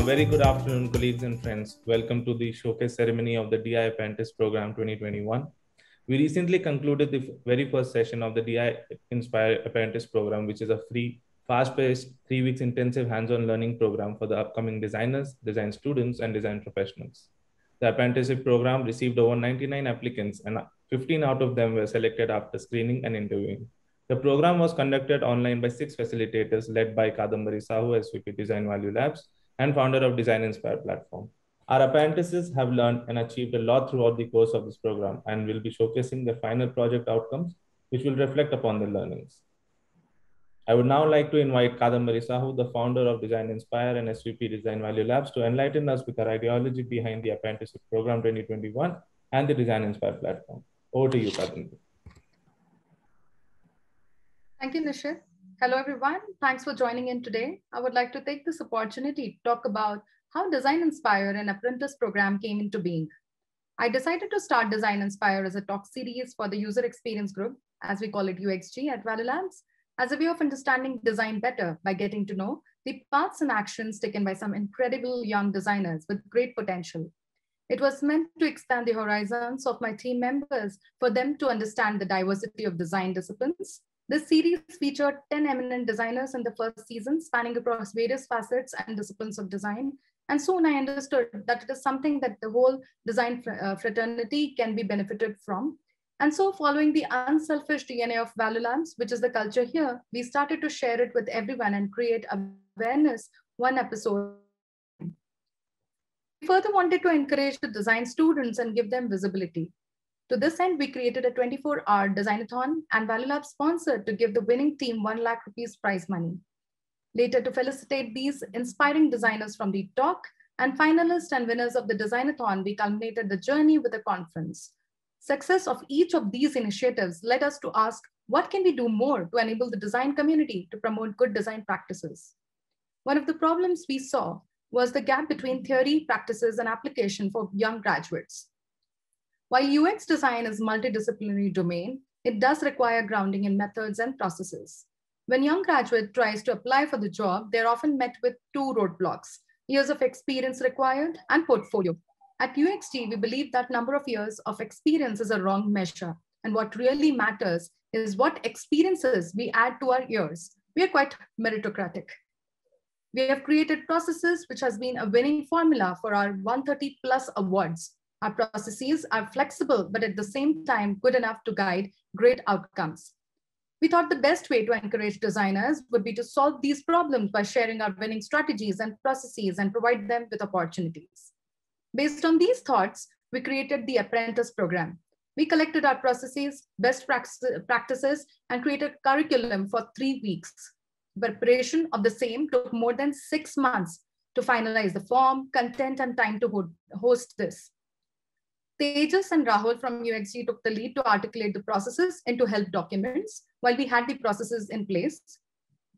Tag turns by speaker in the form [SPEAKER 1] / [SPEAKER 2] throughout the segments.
[SPEAKER 1] very good afternoon, colleagues and friends. Welcome to the showcase ceremony of the DI Apprentice Program 2021. We recently concluded the very first session of the DI Inspire Apprentice Program, which is a free, fast-paced, 3 weeks intensive hands-on learning program for the upcoming designers, design students, and design professionals. The apprenticeship program received over 99 applicants, and 15 out of them were selected after screening and interviewing. The program was conducted online by 6 facilitators led by Kadambari Sahu, SVP Design Value Labs, and founder of Design Inspire platform. Our apprentices have learned and achieved a lot throughout the course of this program and will be showcasing their final project outcomes, which will reflect upon their learnings. I would now like to invite Kadambari Sahu, the founder of Design Inspire and SVP Design Value Labs, to enlighten us with our ideology behind the Apprenticeship Program 2021 and the Design Inspire platform. Over to you, Kadambari.
[SPEAKER 2] Thank you, Nishit. Hello, everyone. Thanks for joining in today. I would like to take this opportunity to talk about how Design Inspire and Apprentice program came into being. I decided to start Design Inspire as a talk series for the user experience group, as we call it UXG at Value Labs, as a way of understanding design better by getting to know the paths and actions taken by some incredible young designers with great potential. It was meant to expand the horizons of my team members for them to understand the diversity of design disciplines. This series featured 10 eminent designers in the first season, spanning across various facets and disciplines of design. And soon I understood that it is something that the whole design fraternity can be benefited from. And so following the unselfish DNA of Value Labs, which is the culture here, we started to share it with everyone and create awareness one episode. We further wanted to encourage the design students and give them visibility. To this end, we created a 24-hour designathon and Value Labs sponsored to give the winning team 1 lakh rupees prize money. Later, to felicitate these inspiring designers from the talk and finalists and winners of the designathon, we culminated the journey with a conference. Success of each of these initiatives led us to ask, what can we do more to enable the design community to promote good design practices? One of the problems we saw was the gap between theory, practices, and application for young graduates. While UX design is a multidisciplinary domain, it does require grounding in methods and processes. When young graduate tries to apply for the job, they're often met with 2 roadblocks: years of experience required and portfolio. At UXG, we believe that number of years of experience is a wrong measure. And what really matters is what experiences we add to our years. We are quite meritocratic. We have created processes which has been a winning formula for our 130 plus awards. Our processes are flexible, but at the same time, good enough to guide great outcomes. We thought the best way to encourage designers would be to solve these problems by sharing our winning strategies and processes and provide them with opportunities. Based on these thoughts, we created the Apprentice program. We collected our processes, best practices, and created a curriculum for 3 weeks. Preparation of the same took more than 6 months to finalize the form, content, and time to host this. Tejas and Rahul from UXG took the lead to articulate the processes into help documents while we had the processes in place.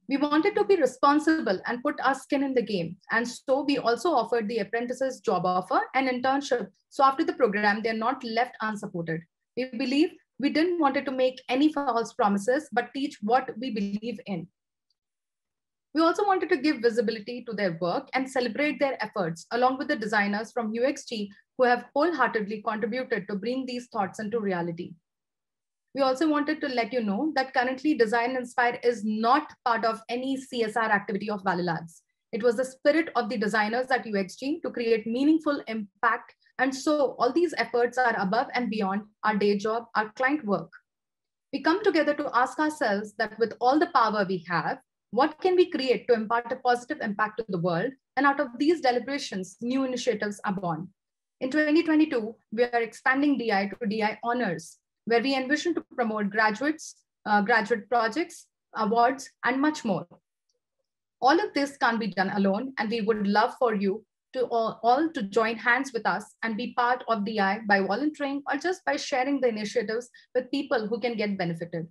[SPEAKER 2] We wanted to be responsible and put our skin in the game. And so we also offered the apprentices job offer and internship. So after the program, they're not left unsupported. We believe we didn't want to make any false promises, but teach what we believe in. We also wanted to give visibility to their work and celebrate their efforts along with the designers from UXG who have wholeheartedly contributed to bring these thoughts into reality. We also wanted to let you know that currently Design Inspire is not part of any CSR activity of Value Labs. It was the spirit of the designers at UXG to create meaningful impact. And so all these efforts are above and beyond our day job, our client work. We come together to ask ourselves that with all the power we have, what can we create to impart a positive impact to the world? And out of these deliberations, new initiatives are born. In 2022, we are expanding DI to DI Honors, where we envision to promote graduates, graduate projects, awards, and much more. All of this can't be done alone, and we would love for you to all to join hands with us and be part of DI by volunteering or just by sharing the initiatives with people who can get benefited.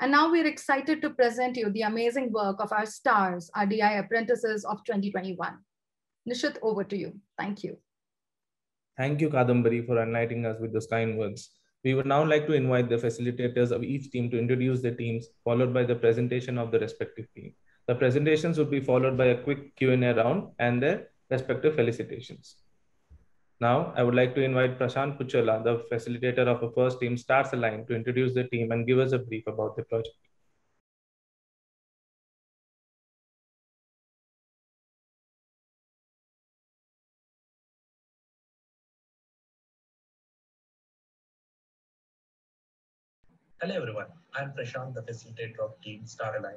[SPEAKER 2] And now we're excited to present you the amazing work of our stars, our DI apprentices of 2021. Nishit, over to you. Thank you.
[SPEAKER 1] Thank you, Kadambari, for enlightening us with those kind words. We would now like to invite the facilitators of each team to introduce their teams, followed by the presentation of the respective team. The presentations would be followed by a quick Q&A round, and the Respective felicitations. Now, I would like to invite Prashant Puchala, the facilitator of a first team Stars Align, to introduce the team and give us a brief about the project.
[SPEAKER 3] Hello everyone, I'm Prashant, the facilitator of Team Star Align.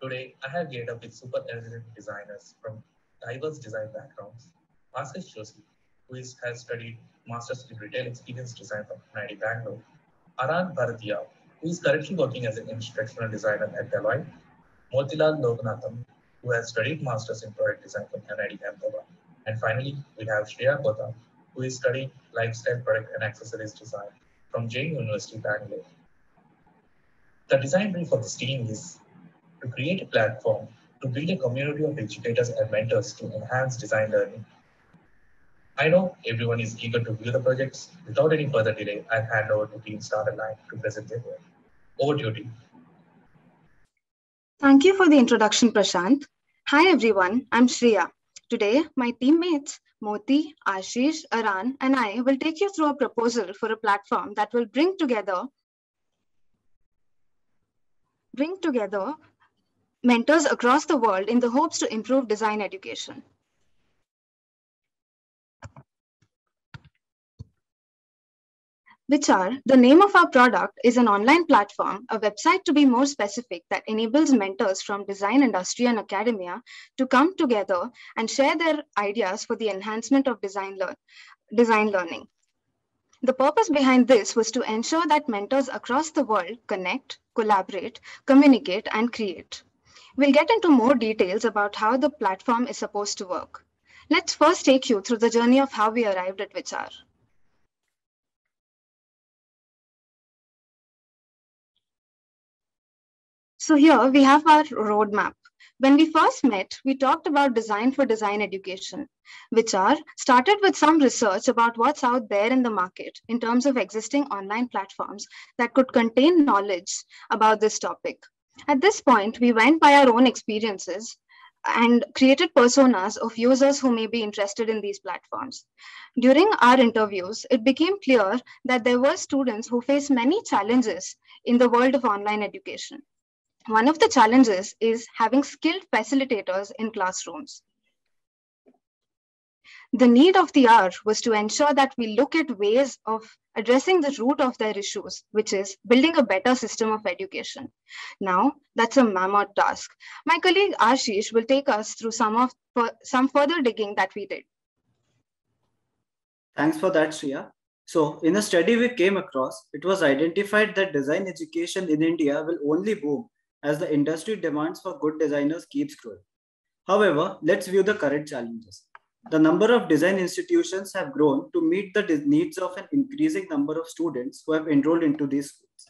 [SPEAKER 3] Today, I have geared up with super elegant designers from diverse design backgrounds. Ashish Joshi, who has studied Masters in Retail Experience Design from NIT Bangalore. Aran Bharatiya, who is currently working as an instructional designer at Deloitte. Motilal Loganathan, who has studied Masters in Product Design from NIT Ahmedabad. And finally, we have Shreya Kota, who is studying Lifestyle Product and Accessories Design from Jain University, Bangalore. The design brief for this team is to create a platform to build a community of educators and mentors to enhance design learning. I know everyone is eager to view the projects. Without any further delay, I'll hand over to Team Star Align to present their work. Over to you, team.
[SPEAKER 4] Thank you for the introduction, Prashant. Hi everyone, I'm Shreya. Today, my teammates Moti, Ashish, Aran, and I will take you through a proposal for a platform that will bring together mentors across the world in the hopes to improve design education. Vichar, the name of our product, is an online platform, a website to be more specific, that enables mentors from design industry and academia to come together and share their ideas for the enhancement of design learning. The purpose behind this was to ensure that mentors across the world connect, collaborate, communicate, and create. We'll get into more details about how the platform is supposed to work. Let's first take you through the journey of how we arrived at Vichar. So here we have our roadmap. When we first met, we talked about design for design education. Vichar started with some research about what's out there in the market in terms of existing online platforms that could contain knowledge about this topic. At this point, we went by our own experiences and created personas of users who may be interested in these platforms. During our interviews, it became clear that there were students who face many challenges in the world of online education. One of the challenges is having skilled facilitators in classrooms. The need of the hour was to ensure that we look at ways of addressing the root of their issues, which is building a better system of education. Now, that's a mammoth task. My colleague Ashish will take us through some further digging that we did.
[SPEAKER 5] Thanks for that, Shreya. So, in a study we came across, it was identified that design education in India will only boom as the industry demands for good designers keeps growing. However, let's view the current challenges. The number of design institutions have grown to meet the needs of an increasing number of students who have enrolled into these schools.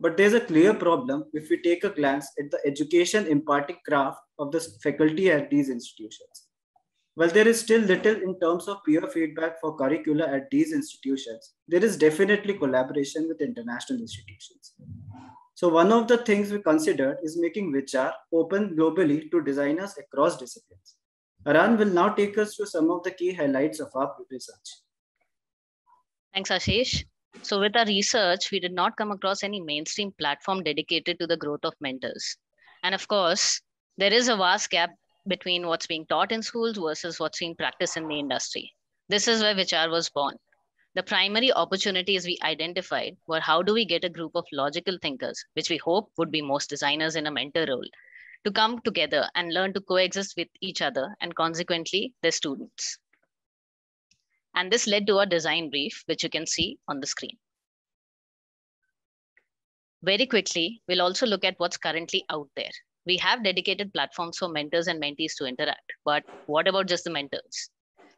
[SPEAKER 5] But there's a clear problem if we take a glance at the education imparting craft of the faculty at these institutions. While there is still little in terms of peer feedback for curricula at these institutions, there is definitely collaboration with international institutions. So one of the things we considered is making Vichar open globally to designers across disciplines. Aran will now take us through some of the key highlights of our research.
[SPEAKER 6] Thanks, Ashish. So with our research, we did not come across any mainstream platform dedicated to the growth of mentors. And of course, there is a vast gap between what's being taught in schools versus what's being practiced in the industry. This is where Vichar was born. The primary opportunities we identified were how do we get a group of logical thinkers, which we hope would be most designers in a mentor role, to come together and learn to coexist with each other and consequently their students. And this led to a design brief, which you can see on the screen. Very quickly, we'll also look at what's currently out there. We have dedicated platforms for mentors and mentees to interact, but what about just the mentors?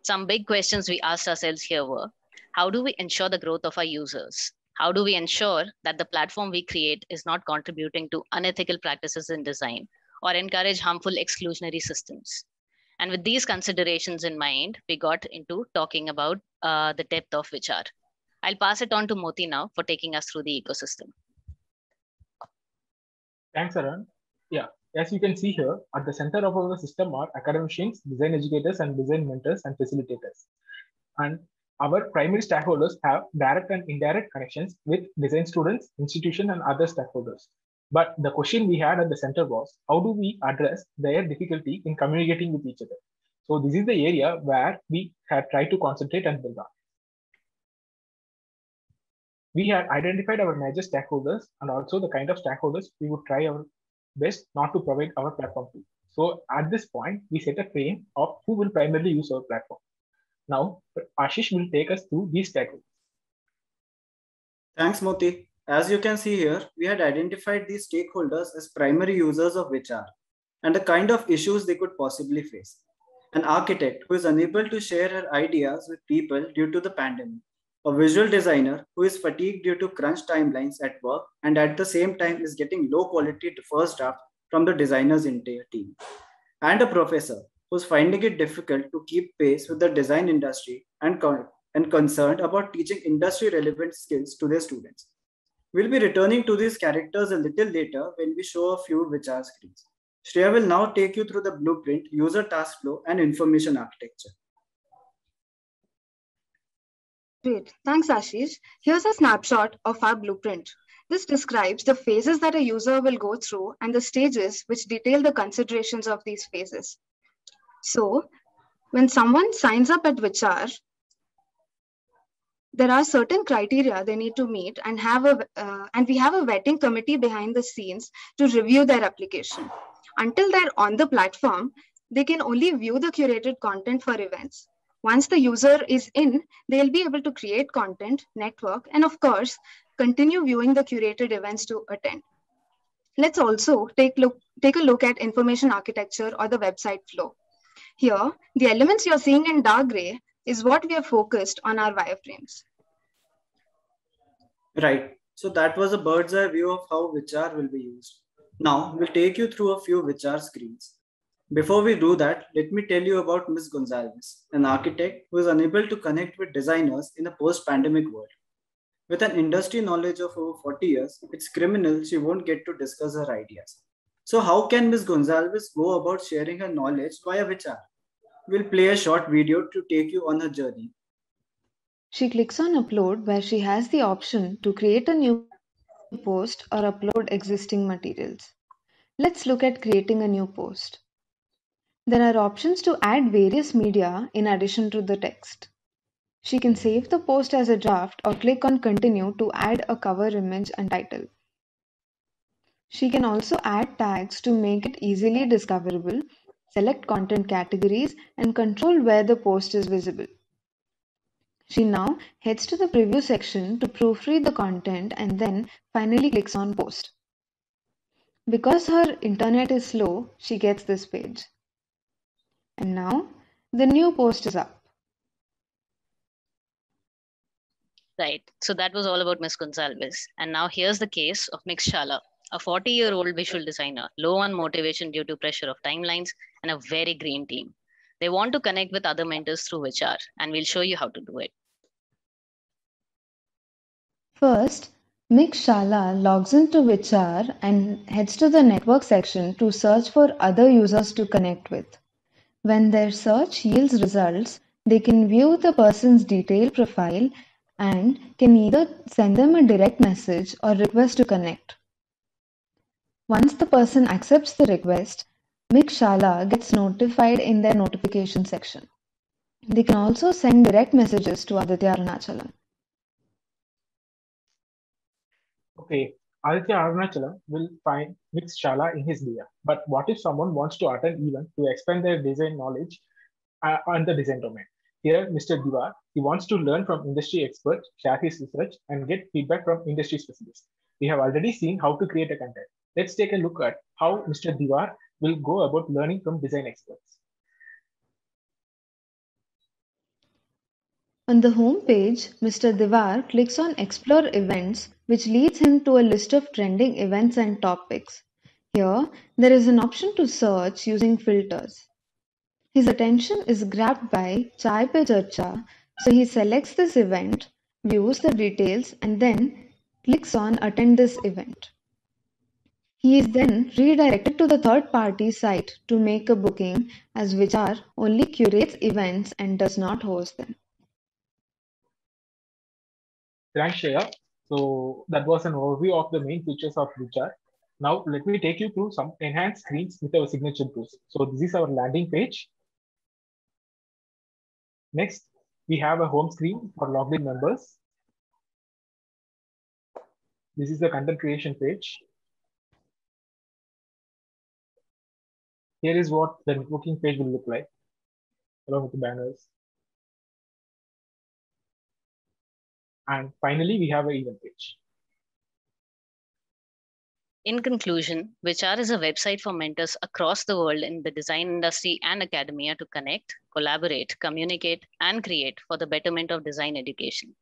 [SPEAKER 6] Some big questions we asked ourselves here were, how do we ensure the growth of our users? How do we ensure that the platform we create is not contributing to unethical practices in design or encourage harmful exclusionary systems? And with these considerations in mind, we got into talking about the depth of Vichar. I'll pass it on to Moti now for taking us through the ecosystem.
[SPEAKER 7] Thanks, Aran. Yeah, As you can see here, at the center of our system are academicians, design educators, and design mentors and facilitators. And our primary stakeholders have direct and indirect connections with design students, institutions, and other stakeholders. But the question we had at the center was, how do we address their difficulty in communicating with each other? So this is the area where we had tried to concentrate and build on. We had identified our major stakeholders and also the kind of stakeholders we would try our best not to provide our platform to. So at this point, we set a frame of who will primarily use our platform. Now, Ashish will take us through these stakeholders.
[SPEAKER 5] Thanks, Moti. As you can see here, we had identified these stakeholders as primary users of HR and the kind of issues they could possibly face. An architect who is unable to share her ideas with people due to the pandemic. A visual designer who is fatigued due to crunch timelines at work and at the same time is getting low quality first draft from the designer's entire team. And a professor who's finding it difficult to keep pace with the design industry and concerned about teaching industry relevant skills to their students. We'll be returning to these characters a little later when we show a few HR screens. Shreya will now take you through the blueprint, user task flow, and information architecture.
[SPEAKER 4] Great. Thanks, Ashish. Here's a snapshot of our blueprint. This describes the phases that a user will go through and the stages which detail the considerations of these phases. So, when someone signs up at HR, there are certain criteria they need to meet and we have a vetting committee behind the scenes to review their application. Until they're on the platform, they can only view the curated content for events. Once the user is in, they'll be able to create content, network, and of course, continue viewing the curated events to attend. Let's also take a look at information architecture or the website flow. Here, the elements you're seeing in dark gray is what we are focused on our wireframes.
[SPEAKER 5] Right. So that was a bird's eye view of how HR will be used. Now, we'll take you through a few HR screens. Before we do that, let me tell you about Ms. Gonzalez, an architect who is unable to connect with designers in a post-pandemic world. With an industry knowledge of over 40 years, it's criminal she won't get to discuss her ideas. So how can Ms. Gonzalez go about sharing her knowledge via HR? We'll play a short video to take you on her journey.
[SPEAKER 8] She clicks on upload where she has the option to create a new post or upload existing materials. Let's look at creating a new post. There are options to add various media in addition to the text. She can save the post as a draft or click on continue to add a cover image and title. She can also add tags to make it easily discoverable, select content categories, and control where the post is visible. She now heads to the preview section to proofread the content and then finally clicks on post. Because her internet is slow, she gets this page. And now the new post is up.
[SPEAKER 6] Right. So that was all about Ms. Gonzalez. And now here's the case of Ms. Shala, a 40-year-old visual designer, low on motivation due to pressure of timelines and a very green team. They want to connect with other mentors through HR, and we'll show you how to do it.
[SPEAKER 8] First, Ms. Shala logs into HR and heads to the network section to search for other users to connect with. When their search yields results, they can view the person's detailed profile and can either send them a direct message or request to connect. Once the person accepts the request, Ms. Shala gets notified in their notification section. They can also send direct messages to Aditya Arunachalam.
[SPEAKER 7] Okay, Aditya Arunachalam will find Ms. Shala in his DM. But what if someone wants to attend event to expand their design knowledge on the design domain? Here, Mr. Diwar, he wants to learn from industry experts, share his research, and get feedback from industry specialists. We have already seen how to create a content. Let's take a look at how Mr. Diwar will go about learning from design experts.
[SPEAKER 8] On the home page, Mr. Diwar clicks on Explore Events, which leads him to a list of trending events and topics. Here, there is an option to search using filters. His attention is grabbed by Chai Pe Charcha, so he selects this event, views the details, and then clicks on Attend this event. He is then redirected to to the third-party site to make a booking, as Vichar only curates events and does not host them.
[SPEAKER 7] Thanks, Shreya. So that was an overview of the main features of Vichar. Now let me take you through some enhanced screens with our signature tools. So this is our landing page. Next, we have a home screen for logged in members. This is the content creation page. Here is what the networking page will look like, along with the banners. And finally, we have an event page.
[SPEAKER 6] In conclusion, Vichar is a website for mentors across the world in the design industry and academia to connect, collaborate, communicate, and create for the betterment of design education.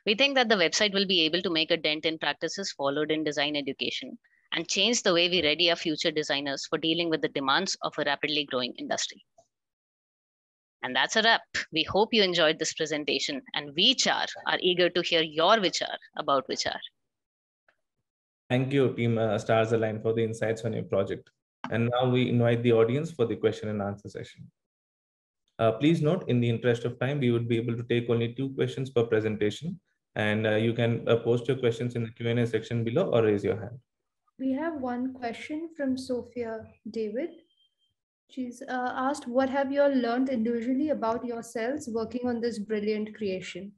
[SPEAKER 6] We think that the website will be able to make a dent in practices followed in design education and change the way we ready our future designers for dealing with the demands of a rapidly growing industry. And that's a wrap. We hope you enjoyed this presentation, and Vichar are eager to hear your Vichar about Vichar.
[SPEAKER 1] Thank you, Team Stars Align, for the insights on your project. And now we invite the audience for the question and answer session. Please note, in the interest of time, we would be able to take only 2 questions per presentation. And you can post your questions in the Q&A section below or raise your hand.
[SPEAKER 9] We have one question from Sophia David. She's asked, what have you all learned individually about yourselves working on this brilliant creation?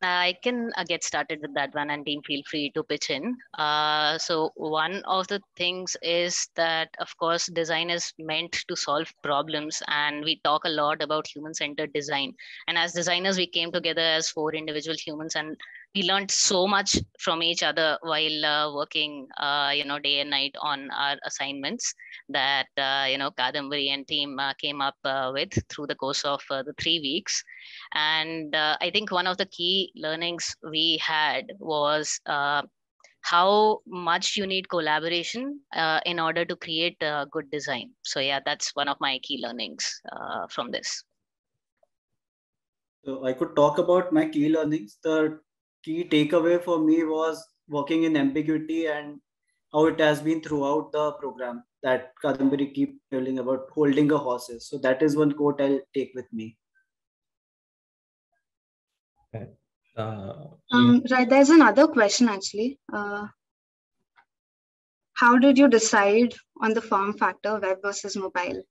[SPEAKER 6] I can get started with that one, and team, feel free to pitch in. So one of the things is that, of course, design is meant to solve problems, and we talk a lot about human-centered design. And as designers, we came together as 4 individual humans, and we learned so much from each other while working, day and night on our assignments that, Kadambari and team came up with through the course of the 3 weeks. And I think one of the key learnings we had was how much you need collaboration in order to create good design. So yeah, that's one of my key learnings from this.
[SPEAKER 5] So I could talk about my key learnings. The key takeaway for me was working in ambiguity and how it has been throughout the program that Kadambari keep telling about holding a horses. So that is one quote I'll take with me.
[SPEAKER 1] Okay.
[SPEAKER 4] Right, there's another question actually. How did you decide on the form factor, web versus mobile?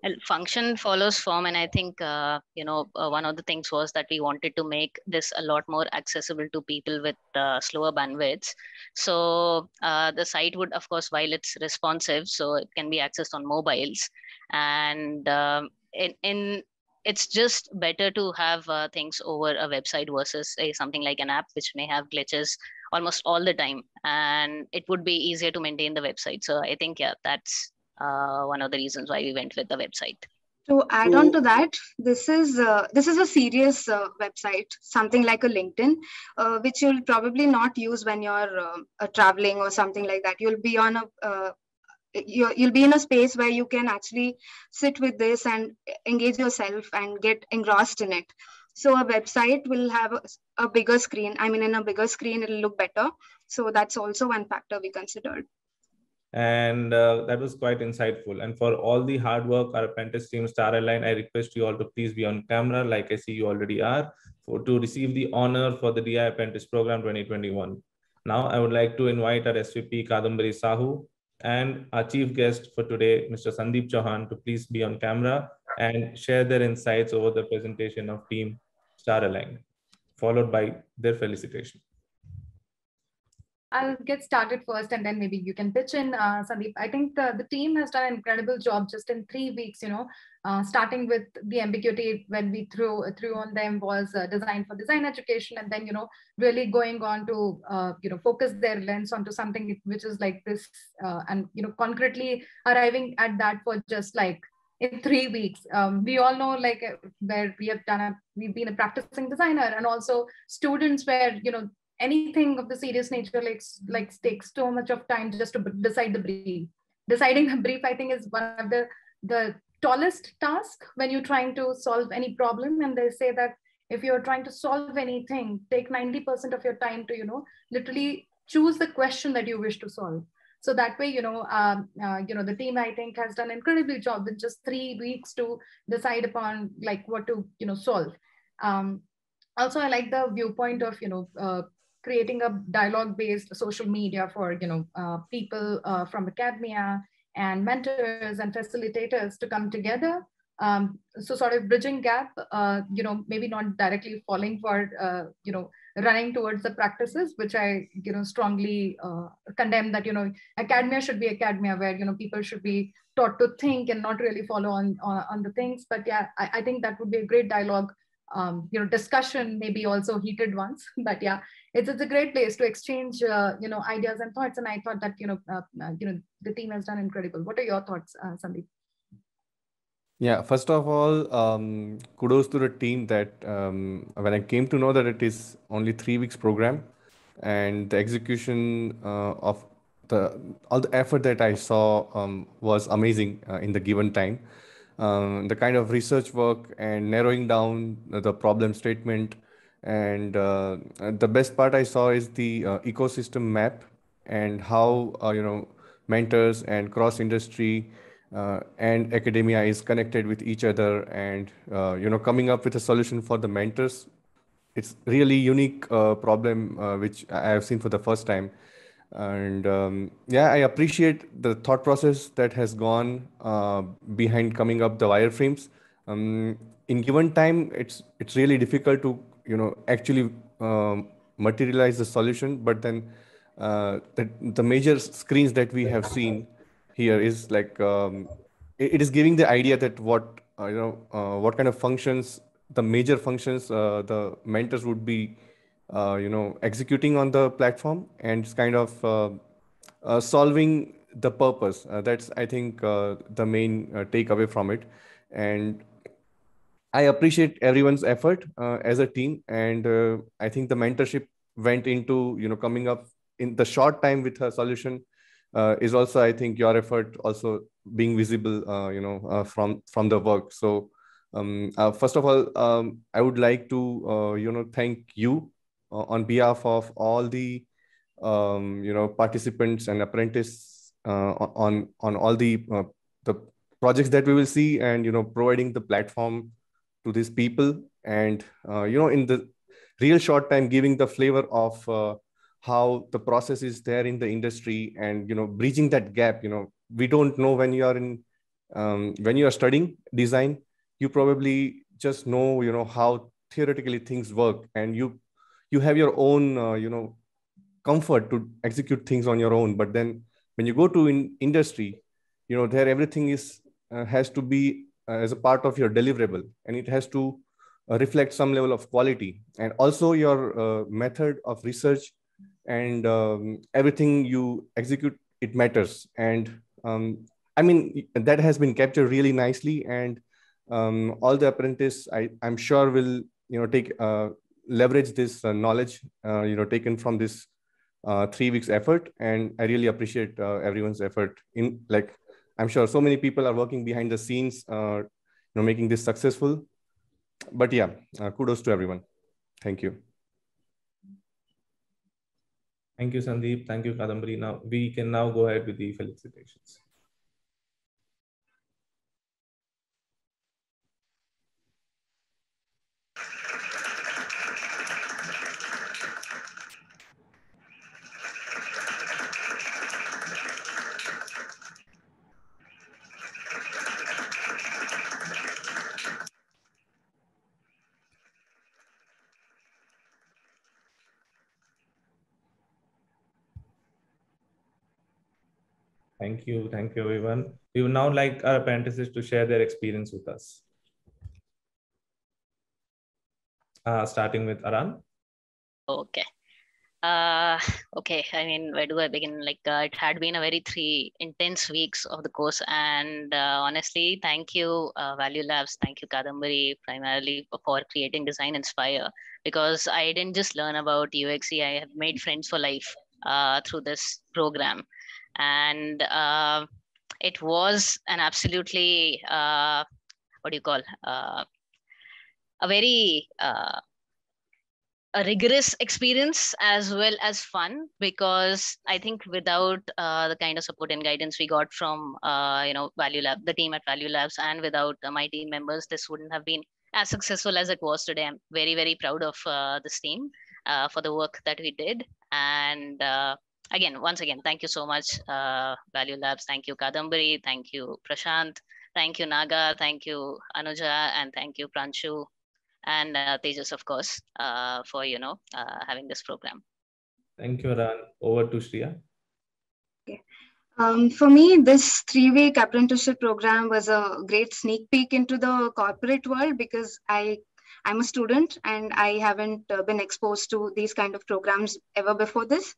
[SPEAKER 6] Well, function follows form, and I think one of the things was that we wanted to make this a lot more accessible to people with slower bandwidths. So the site would, of course, while it's responsive, so it can be accessed on mobiles, and it's just better to have things over a website versus something like an app, which may have glitches almost all the time, and it would be easier to maintain the website. So I think, yeah, that's one of the reasons why we went with the website.
[SPEAKER 4] To add on to that, this is a serious website, something like a LinkedIn, which you'll probably not use when you're traveling or something like that. You'll be on you'll be in a space where you can actually sit with this and engage yourself and get engrossed in it. So a website will have a bigger screen. I mean, in a bigger screen, it'll look better. So that's also one factor we considered.
[SPEAKER 1] And that was quite insightful. And for all the hard work, our apprentice team Star Align, I request you all to please be on camera, like I see you already are, to receive the honor for the DI Apprentice Program 2021. Now, I would like to invite our SVP Kadambari Sahu and our chief guest for today, Mr. Sandeep Chauhan, to please be on camera and share their insights over the presentation of Team Star Align, followed by their felicitation.
[SPEAKER 2] I'll get started first, and then maybe you can pitch in, Sandeep. I think the team has done an incredible job just in 3 weeks, starting with the ambiguity when we threw on them was designed for design education, and then, really going on to, focus their lens onto something which is like this, and, concretely arriving at that for just like in 3 weeks. We all know where we've been a practicing designer, and also students where, anything of the serious nature takes so much of time just to decide the brief. Deciding the brief, I think, is one of the tallest task when you're trying to solve any problem. And they say that if you're trying to solve anything, take 90% of your time to, literally choose the question that you wish to solve. So that way, the team, I think, has done an incredible job in just 3 weeks to decide upon like what to, solve. Also, I like the viewpoint of, creating a dialogue-based social media for, people from academia and mentors and facilitators to come together. So sort of bridging gap, maybe not directly falling for, running towards the practices, which I, strongly condemn that, academia should be academia where, people should be taught to think and not really follow on the things. But yeah, I think that would be a great dialogue, discussion, maybe also heated ones. But yeah, it's a great place to exchange, ideas and thoughts. And I thought that, the team has done incredible. What are your thoughts, Sandeep?
[SPEAKER 10] Yeah, first of all, kudos to the team that when I came to know that it is only 3 weeks program and the execution of all the effort that I saw was amazing in the given time. The kind of research work and narrowing down the problem statement. And the best part I saw is the ecosystem map and how, mentors and cross industry and academia is connected with each other, and coming up with a solution for the mentors. It's really unique problem which I have seen for the first time. And yeah, I appreciate the thought process that has gone behind coming up the wireframes. In given time, it's really difficult to actually materialize the solution. But then the major screens that we have seen here is like it is giving the idea that what what kind of functions, the major functions the mentors would be executing on the platform, and it's kind of solving the purpose. That's, I think, the main takeaway from it. And I appreciate everyone's effort as a team, and I think the mentorship went into coming up in the short time with a solution is also, I think, your effort also being visible from the work. So first of all, I would like to thank you on behalf of all the participants and apprentices on all the projects that we will see, and providing the platform to these people, and in the real short time giving the flavor of how the process is there in the industry, and bridging that gap. We don't know when you are when you are studying design, you probably just know how theoretically things work, and you have your own comfort to execute things on your own. But then when you go to industry, there everything is has to be as a part of your deliverable, and it has to reflect some level of quality, and also your method of research, and everything you execute, it matters. And I mean, that has been captured really nicely, and all the apprentices, I'm sure, will take leverage this knowledge taken from this 3 weeks effort. And I really appreciate everyone's effort. In like, I'm sure so many people are working behind the scenes making this successful. But yeah, kudos to everyone. Thank you.
[SPEAKER 1] Thank you, Sandeep. Thank you, Kadambari. Now we can now go ahead with the felicitations. Thank you, everyone. We would now like our apprentices to share their experience with us. Starting with Aran.
[SPEAKER 6] Okay. Okay, I mean, where do I begin? Like, it had been a very 3 intense weeks of the course, and honestly, thank you, Value Labs, thank you, Kadambari, primarily for creating Design Inspire, because I didn't just learn about UXE, I have made friends for life through this program. And it was an absolutely, what do you call, a very a rigorous experience as well as fun, because I think without the kind of support and guidance we got from Value Lab, the team at Value Labs, and without my team members, this wouldn't have been as successful as it was today. I'm very, very proud of this team for the work that we did. And once again, thank you so much, Value Labs. Thank you, Kadambari. Thank you, Prashant. Thank you, Naga. Thank you, Anuja. And thank you, Pranshu. And Tejas, of course, for having this program.
[SPEAKER 1] Thank you, Aran. Over to Shreya.
[SPEAKER 4] Okay. For me, this 3-week apprenticeship program was a great sneak peek into the corporate world, because I'm a student and I haven't been exposed to these kind of programs ever before this.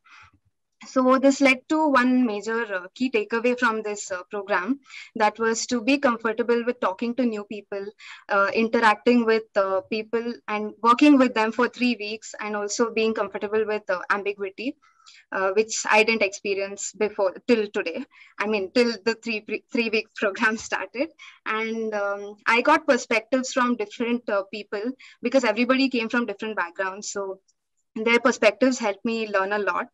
[SPEAKER 4] So this led to one major key takeaway from this program, that was to be comfortable with talking to new people, interacting with people and working with them for 3 weeks, and also being comfortable with ambiguity, which I didn't experience before till today. I mean, till the three-week program started. And I got perspectives from different people, because everybody came from different backgrounds. So their perspectives helped me learn a lot.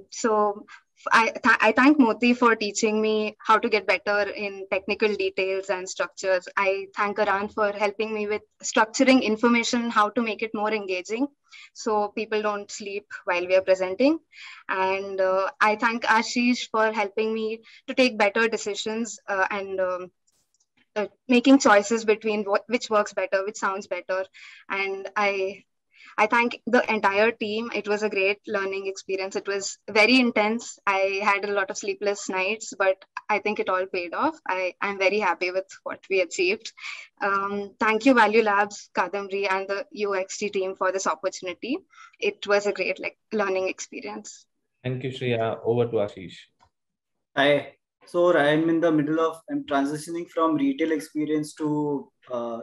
[SPEAKER 4] So I thank Moti for teaching me how to get better in technical details and structures. I thank Aran for helping me with structuring information, how to make it more engaging, so people don't sleep while we are presenting. And I thank Ashish for helping me to take better decisions and making choices between which works better, which sounds better. And I thank the entire team. It was a great learning experience. It was very intense. I had a lot of sleepless nights, but I think it all paid off. I'm very happy with what we achieved. Thank you, Value Labs, Kadambari, and the UXT team for this opportunity. It was a great learning experience.
[SPEAKER 1] Thank you, Shreya. Over to Ashish.
[SPEAKER 5] Hi. So I'm in the middle of, I'm transitioning from retail experience to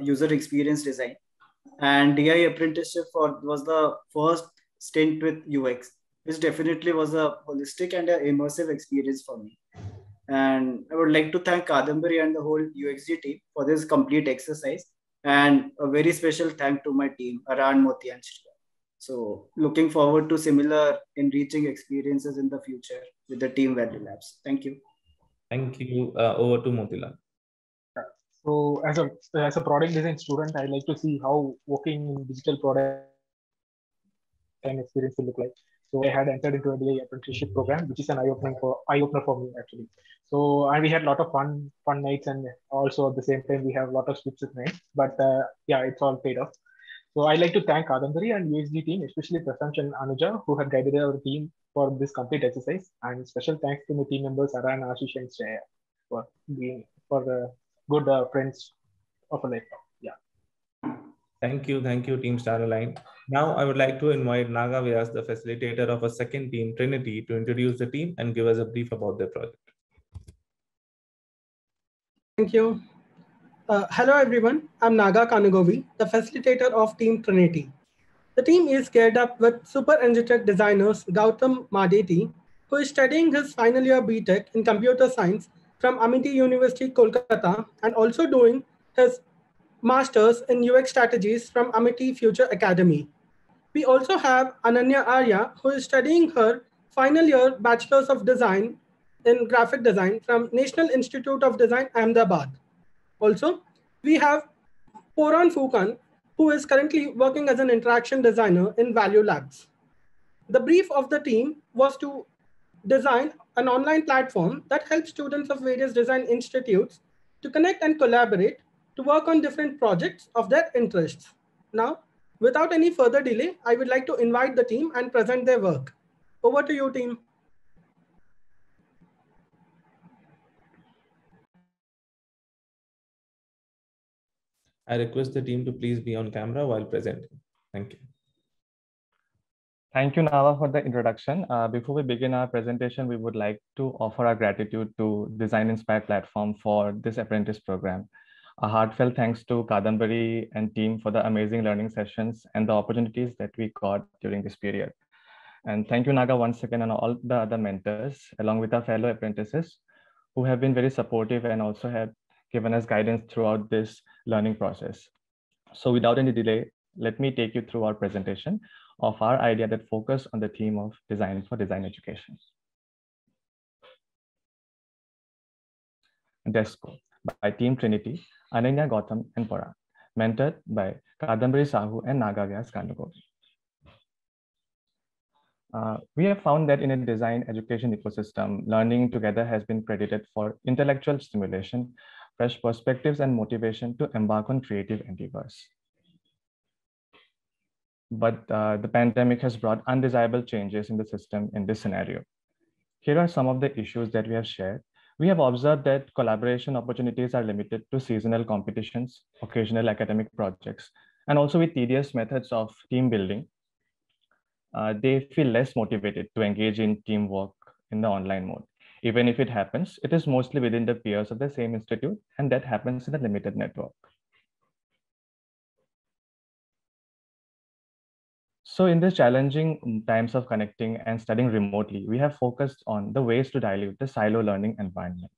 [SPEAKER 5] user experience design. And DI apprenticeship was the first stint with UX, which definitely was a holistic and an immersive experience for me. And I would like to thank Kadambari and the whole UXG team for this complete exercise. And a very special thank to my team, Aran, Moti, and Shreya. So looking forward to similar enriching experiences in the future with the team Value Labs. Thank you.
[SPEAKER 1] Thank you. Over to Motilal.
[SPEAKER 7] So as a product design student, I like to see how working in digital product and experience will look like. So I had entered into a DI apprenticeship program, which is an eye-opener for me actually. So and we had a lot of fun nights, and also at the same time we have a lot of sleepless nights. But yeah, it's all paid off. So I'd like to thank Kadambari and UXG team, especially Prashant and Anuja, who had guided our team for this complete exercise. And special thanks to my team members Aran, Ashish, and Shreya for being good friends of a lifetime. Yeah.
[SPEAKER 1] Thank you, Team Starline. Now I would like to invite Naga Vyas, the facilitator of a second team, Trinity, to introduce the team and give us a brief about their project.
[SPEAKER 11] Thank you. Hello everyone, I'm Naga Kanugovi, the facilitator of Team Trinity. The team is geared up with super energetic designers Gautam Madeti, who is studying his final year BTech in computer science from Amity University, Kolkata, and also doing his master's in UX strategies from Amity Future Academy. We also have Ananya Arya, who is studying her final year Bachelor's of Design in Graphic Design from National Institute of Design, Ahmedabad. Also, we have Poran Fukan, who is currently working as an interaction designer in Value Labs. The brief of the team was to design an online platform that helps students of various design institutes to connect and collaborate to work on different projects of their interests. Now, without any further delay, I would like to invite the team and present their work. Over to you, team.
[SPEAKER 1] I request the team to please be on camera while presenting. Thank you.
[SPEAKER 12] Thank you, Nava, for the introduction. Before we begin our presentation, we would like to offer our gratitude to Design Inspire platform for this apprentice program. A heartfelt thanks to Kadambari and team for the amazing learning sessions and the opportunities that we got during this period. And thank you, Naga, once again, and all the other mentors, along with our fellow apprentices, who have been very supportive and also have given us guidance throughout this learning process. So without any delay, let me take you through our presentation of our idea that focus on the theme of design for design education. DESCO by Team Trinity, Ananya Gautam and Parag, mentored by Kadambari Sahu and Nagavyas Kanugovi. We have found that in a design education ecosystem, learning together has been credited for intellectual stimulation, fresh perspectives, and motivation to embark on creative endeavors. But the pandemic has brought undesirable changes in the system in this scenario. Here are some of the issues that we have shared. We have observed that collaboration opportunities are limited to seasonal competitions, occasional academic projects, and also with tedious methods of team building. They feel less motivated to engage in teamwork in the online mode. Even if it happens, it is mostly within the peers of the same institute, and that happens in a limited network. So in these challenging times of connecting and studying remotely, we have focused on the ways to dilute the silo learning environment.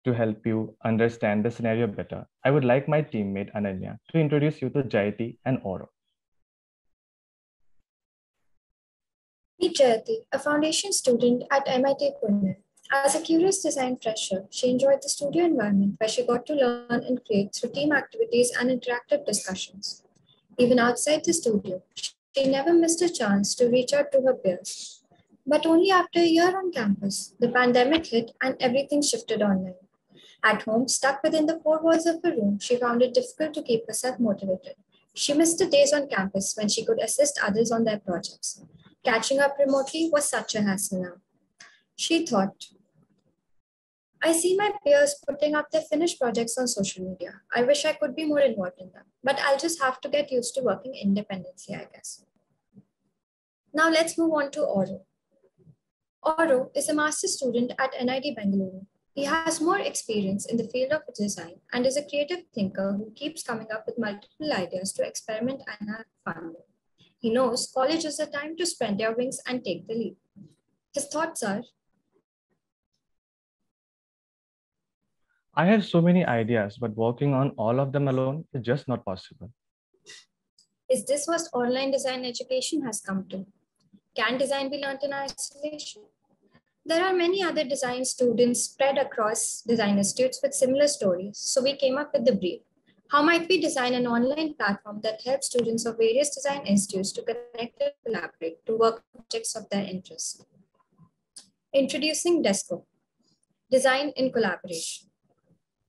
[SPEAKER 12] To help you understand the scenario better, I would like my teammate Ananya to introduce you to Jayati and Oro.
[SPEAKER 13] Meet Jayati, a foundation student at MIT Pune. As a curious design fresher, she enjoyed the studio environment where she got to learn and create through team activities and interactive discussions. Even outside the studio, she never missed a chance to reach out to her peers. But only after a year on campus, the pandemic hit and everything shifted online. At home, stuck within the four walls of her room, she found it difficult to keep herself motivated. She missed the days on campus when she could assist others on their projects. Catching up remotely was such a hassle now. She thought, I see my peers putting up their finished projects on social media. I wish I could be more involved in them, but I'll just have to get used to working independently, I guess. Now let's move on to Oro. Oro is a master's student at NIT Bengaluru. He has more experience in the field of design and is a creative thinker who keeps coming up with multiple ideas to experiment and have fun with. He knows college is the time to spread their wings and take the leap. His thoughts are,
[SPEAKER 12] I have so many ideas, but working on all of them alone is just not possible.
[SPEAKER 13] Is this what online design education has come to? Can design be learned in isolation? There are many other design students spread across design institutes with similar stories, so we came up with the brief. How might we design an online platform that helps students of various design institutes to connect and collaborate to work on projects of their interest? Introducing DESCO, Design in Collaboration.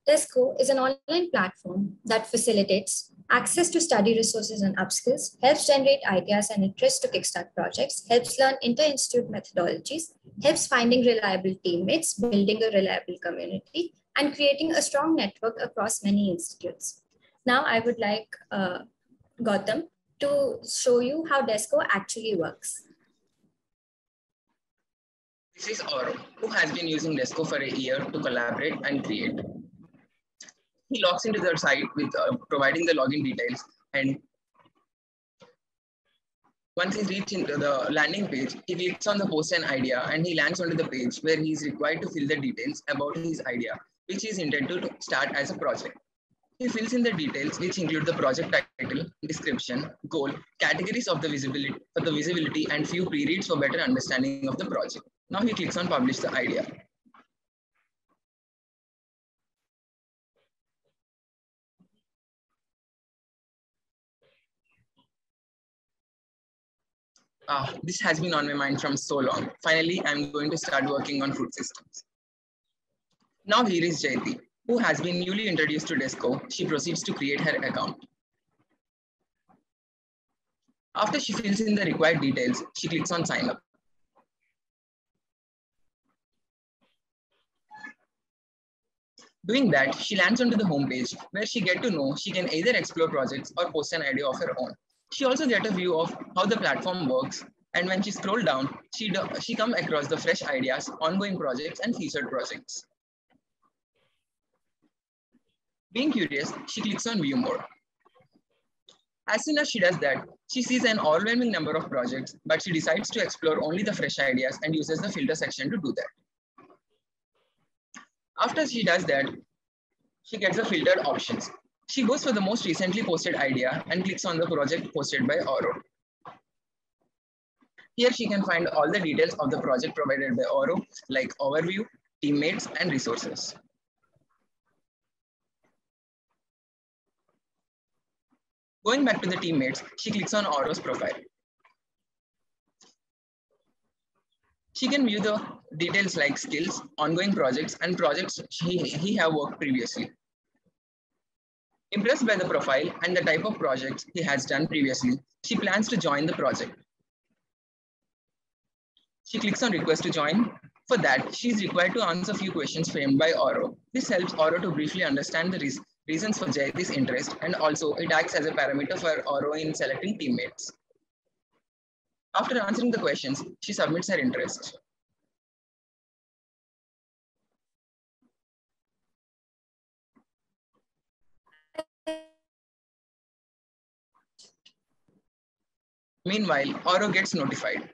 [SPEAKER 13] DESCO is an online platform that facilitates access to study resources and upskills, helps generate ideas and interests to kickstart projects, helps learn inter-institute methodologies, helps finding reliable teammates, building a reliable community, and creating a strong network across many institutes. Now I would like Gautam to show you how DESCO actually works.
[SPEAKER 14] This is Oro, who has been using DESCO for a year to collaborate and create. He logs into their site with providing the login details, and once he reaches into the landing page, he clicks on the post an idea and he lands onto the page where he is required to fill the details about his idea, which is intended to start as a project. He fills in the details, which include the project title, description, goal, categories of the visibility, and few pre-reads for better understanding of the project. Now he clicks on publish the idea. This has been on my mind from so long. Finally, I'm going to start working on food systems. Now here is Jayati, who has been newly introduced to DESCO. She proceeds to create her account. After she fills in the required details, she clicks on sign up. Doing that, she lands onto the homepage where she gets to know she can either explore projects or post an idea of her own. She also gets a view of how the platform works, and when she scrolls down, she comes across the fresh ideas, ongoing projects, and featured projects. Being curious, she clicks on view more. As soon as she does that, she sees an overwhelming number of projects, but she decides to explore only the fresh ideas and uses the filter section to do that. After she does that, she gets the filtered options. She goes for the most recently posted idea and clicks on the project posted by Oro. Here she can find all the details of the project provided by Oro, like overview, teammates, and resources. Going back to the teammates, she clicks on Oro's profile. She can view the details like skills, ongoing projects, and projects he have worked previously. Impressed by the profile and the type of projects he has done previously, she plans to join the project. She clicks on request to join. For that, she is required to answer a few questions framed by Oro. This helps Oro to briefly understand the reasons for Jayati's interest, and also it acts as a parameter for Oro in selecting teammates. After answering the questions, she submits her interest. Meanwhile, Oro gets notified.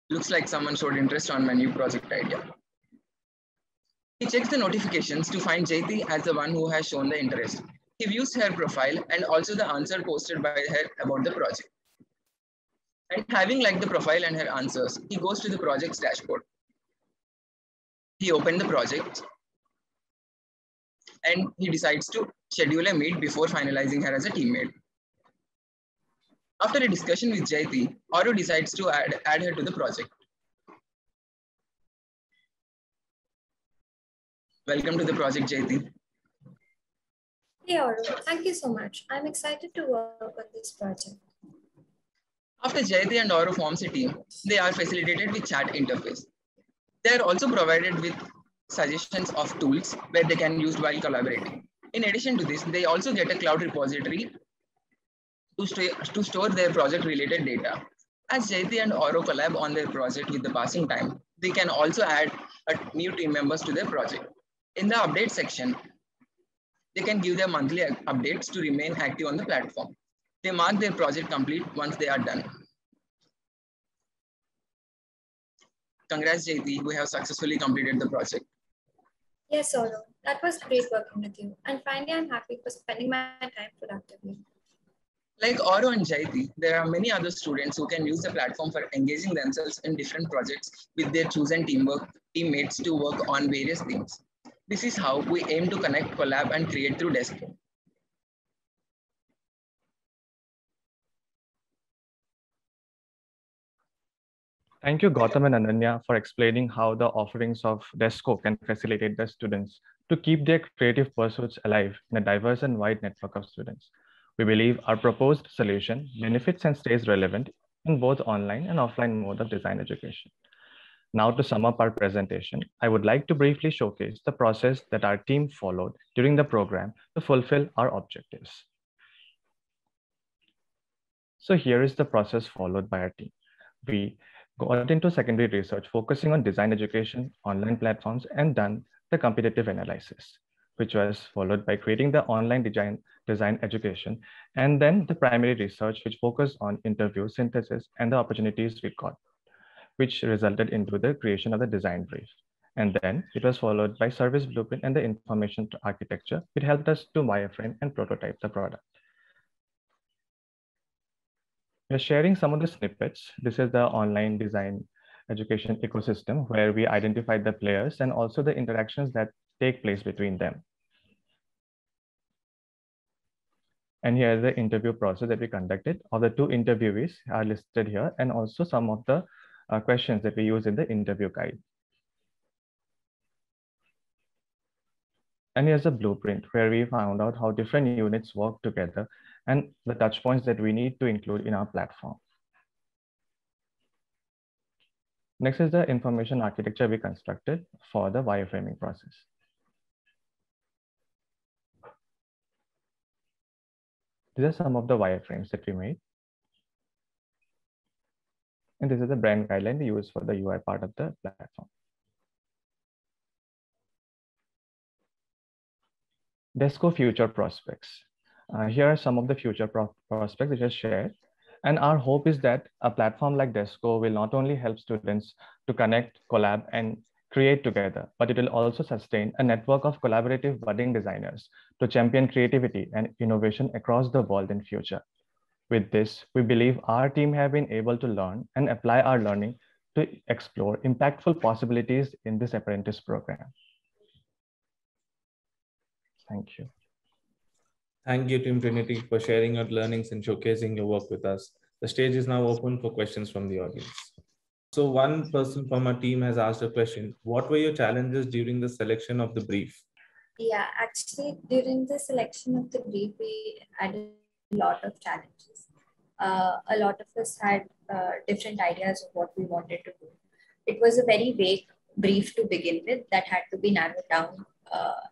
[SPEAKER 14] Looks like someone showed interest on my new project idea. He checks the notifications to find Jayati as the one who has shown the interest. He views her profile and also the answer posted by her about the project. And having liked the profile and her answers, he goes to the project's dashboard. He opened the project and he decides to schedule a meet before finalizing her as a teammate. After a discussion with Jayati, Oro decides to add her to the project. Welcome to the project, Jayati.
[SPEAKER 13] Hey, Oro, thank you so much. I'm excited to work on this project.
[SPEAKER 14] After Jayati and Oro forms a team, they are facilitated with chat interface. They are also provided with suggestions of tools where they can use while collaborating. In addition to this, they also get a cloud repository to store their project-related data. As Jayati and Oro collab on their project with the passing time, they can also add new team members to their project. In the update section, they can give their monthly updates to remain active on the platform. They mark their project complete once they are done. Congrats, Jayati, we have successfully completed the project.
[SPEAKER 13] Yes, Oro, that was great working with you. And finally, I'm happy for spending my time productively.
[SPEAKER 14] Like Oro and Jayati, there are many other students who can use the platform for engaging themselves in different projects with their chosen teammates to work on various things. This is how we aim to connect, collab, and create through Desco.
[SPEAKER 12] Thank you, Gautam and Ananya, for explaining how the offerings of Desco can facilitate the students to keep their creative pursuits alive in a diverse and wide network of students. We believe our proposed solution benefits and stays relevant in both online and offline mode of design education. Now, to sum up our presentation, I would like to briefly showcase the process that our team followed during the program to fulfill our objectives. So here is the process followed by our team. We got into secondary research, focusing on design education, online platforms, and done the competitive analysis, which was followed by creating the online design education, and then the primary research, which focused on interview, synthesis, and the opportunities we got, which resulted into the creation of the design brief. And then it was followed by service blueprint and the information architecture. It helped us to wireframe and prototype the product. We're sharing some of the snippets. This is the online design education ecosystem where we identified the players and also the interactions that take place between them. And here is the interview process that we conducted. All the 2 interviewees are listed here, and also some of the questions that we use in the interview guide. And here's a blueprint where we found out how different units work together and the touch points that we need to include in our platform. Next is the information architecture we constructed for the wireframing process. These are some of the wireframes that we made. And this is the brand guideline we use for the UI part of the platform. Desco future prospects. Here are some of the future prospects we just shared. And our hope is that a platform like Desco will not only help students to connect, collab, and create together, but it will also sustain a network of collaborative budding designers to champion creativity and innovation across the world in future. With this, we believe our team have been able to learn and apply our learning to explore impactful possibilities in this apprentice program. Thank you.
[SPEAKER 1] Thank you, Team Trinity, for sharing your learnings and showcasing your work with us. The stage is now open for questions from the audience. So one person from our team has asked a question. What were your challenges during the selection of the brief?
[SPEAKER 13] Yeah, actually, during the selection of the brief, we had a lot of challenges. A lot of us had different ideas of what we wanted to do. It was a very vague brief to begin with that had to be narrowed down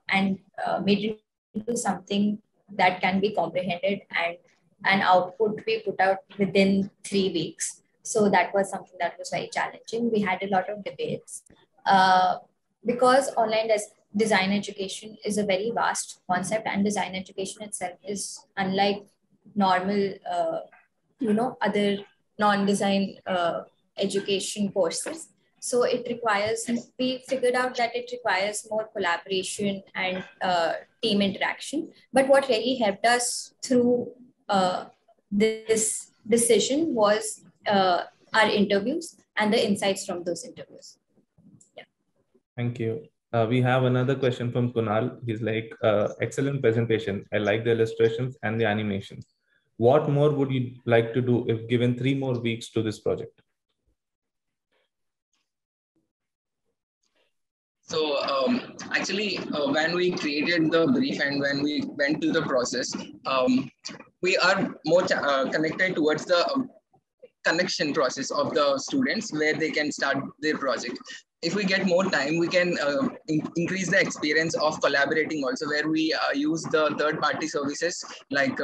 [SPEAKER 13] and made into something that can be comprehended and an output we put out within 3 weeks. So that was something that was very challenging. We had a lot of debates because online design education is a very vast concept, and design education itself is unlike normal, other non-design education courses. So it requires, we figured out that it requires more collaboration and team interaction. But what really helped us through this decision was our interviews and the insights from those interviews. Yeah.
[SPEAKER 1] Thank you. We have another question from Kunal. He's like, excellent presentation. I like the illustrations and the animations. What more would you like to do if given 3 more weeks to this project?
[SPEAKER 14] So actually, when we created the brief and when we went to the process, we are more connected towards the connection process of the students where they can start their project. If we get more time, we can increase the experience of collaborating also, where we use the third-party services like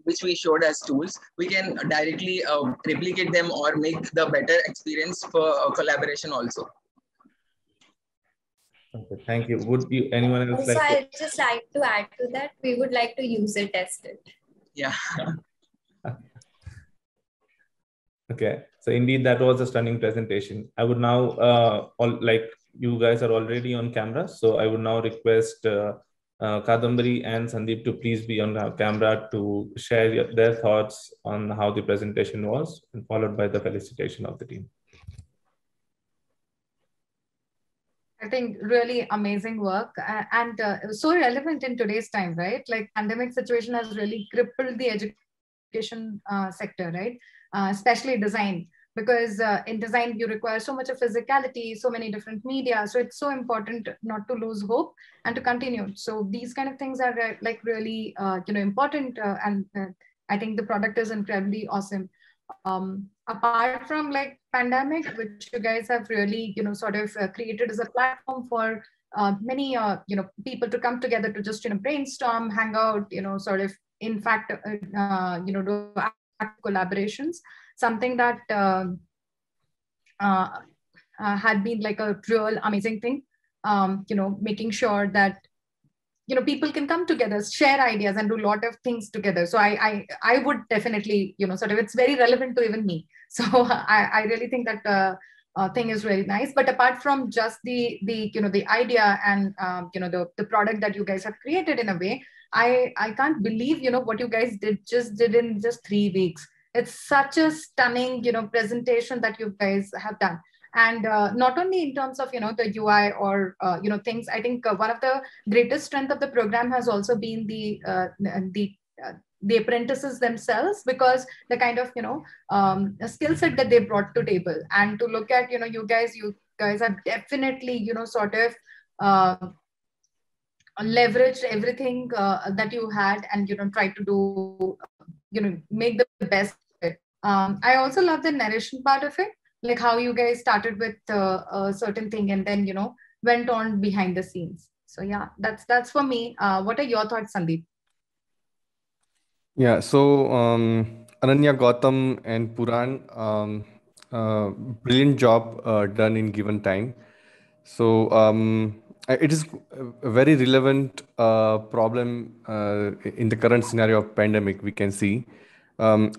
[SPEAKER 14] which we showed as tools. We can directly replicate them or make the better experience for collaboration also.
[SPEAKER 1] Okay, thank you. Would you, anyone else
[SPEAKER 13] Also,
[SPEAKER 1] like
[SPEAKER 13] I'd just like to add to that, we would like to user test it.
[SPEAKER 14] Yeah.
[SPEAKER 1] Okay, so indeed that was a stunning presentation. I would now, you guys are already on camera, so I would now request Kadambari and Sandeep to please be on camera to share their thoughts on how the presentation was, and followed by the felicitation of the team.
[SPEAKER 2] I think really amazing work and so relevant in today's time, right? Like pandemic situation has really crippled the education sector, right? Especially design, because in design you require so much of physicality, so many different media. So it's so important not to lose hope and to continue. So these kind of things are like really important, and I think the product is incredibly awesome. Apart from like pandemic, which you guys have really sort of created as a platform for many people to come together to just brainstorm, hang out, sort of in fact do collaborations, something that had been like a real amazing thing, making sure that people can come together, share ideas, and do a lot of things together. So I would definitely, sort of, it's very relevant to even me. So I really think that thing is really nice. But apart from just the idea and the product that you guys have created in a way, I can't believe what you guys did in just 3 weeks. It's such a stunning presentation that you guys have done. And not only in terms of the UI or things. I think one of the greatest strength of the program has also been the apprentices themselves, because the kind of skill set that they brought to table. And to look at you guys have definitely sort of leveraged everything that you had, and try to do make the best of it. I also love the narration part of it, like how you guys started with a certain thing and then went on behind the scenes. So yeah, that's for me. What are your thoughts, Sandeep?
[SPEAKER 10] Yeah, so Ananya, Gautam, and Puran, brilliant job done in given time. So it is a very relevant problem in the current scenario of pandemic. We can see. I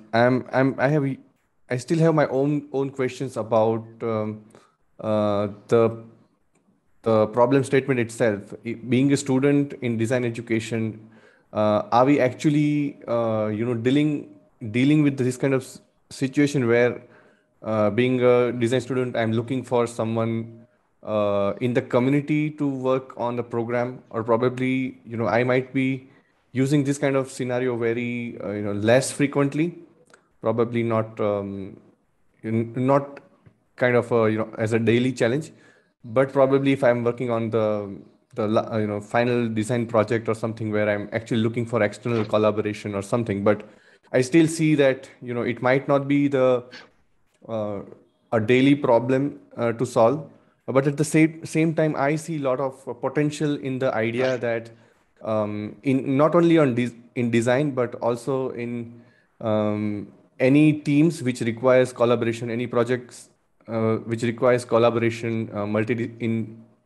[SPEAKER 10] still have my own questions about the problem statement itself. Being a student in design education, are we actually dealing with this kind of situation where being a design student, I'm looking for someone in the community to work on the program, or probably I might be using this kind of scenario very less frequently, probably not kind of as a daily challenge, but probably if I'm working on the final design project or something where I'm actually looking for external collaboration or something. But I still see that it might not be a daily problem to solve, but at the same time I see a lot of potential in the idea that in not only in design but also in any teams which requires collaboration, any projects which requires collaboration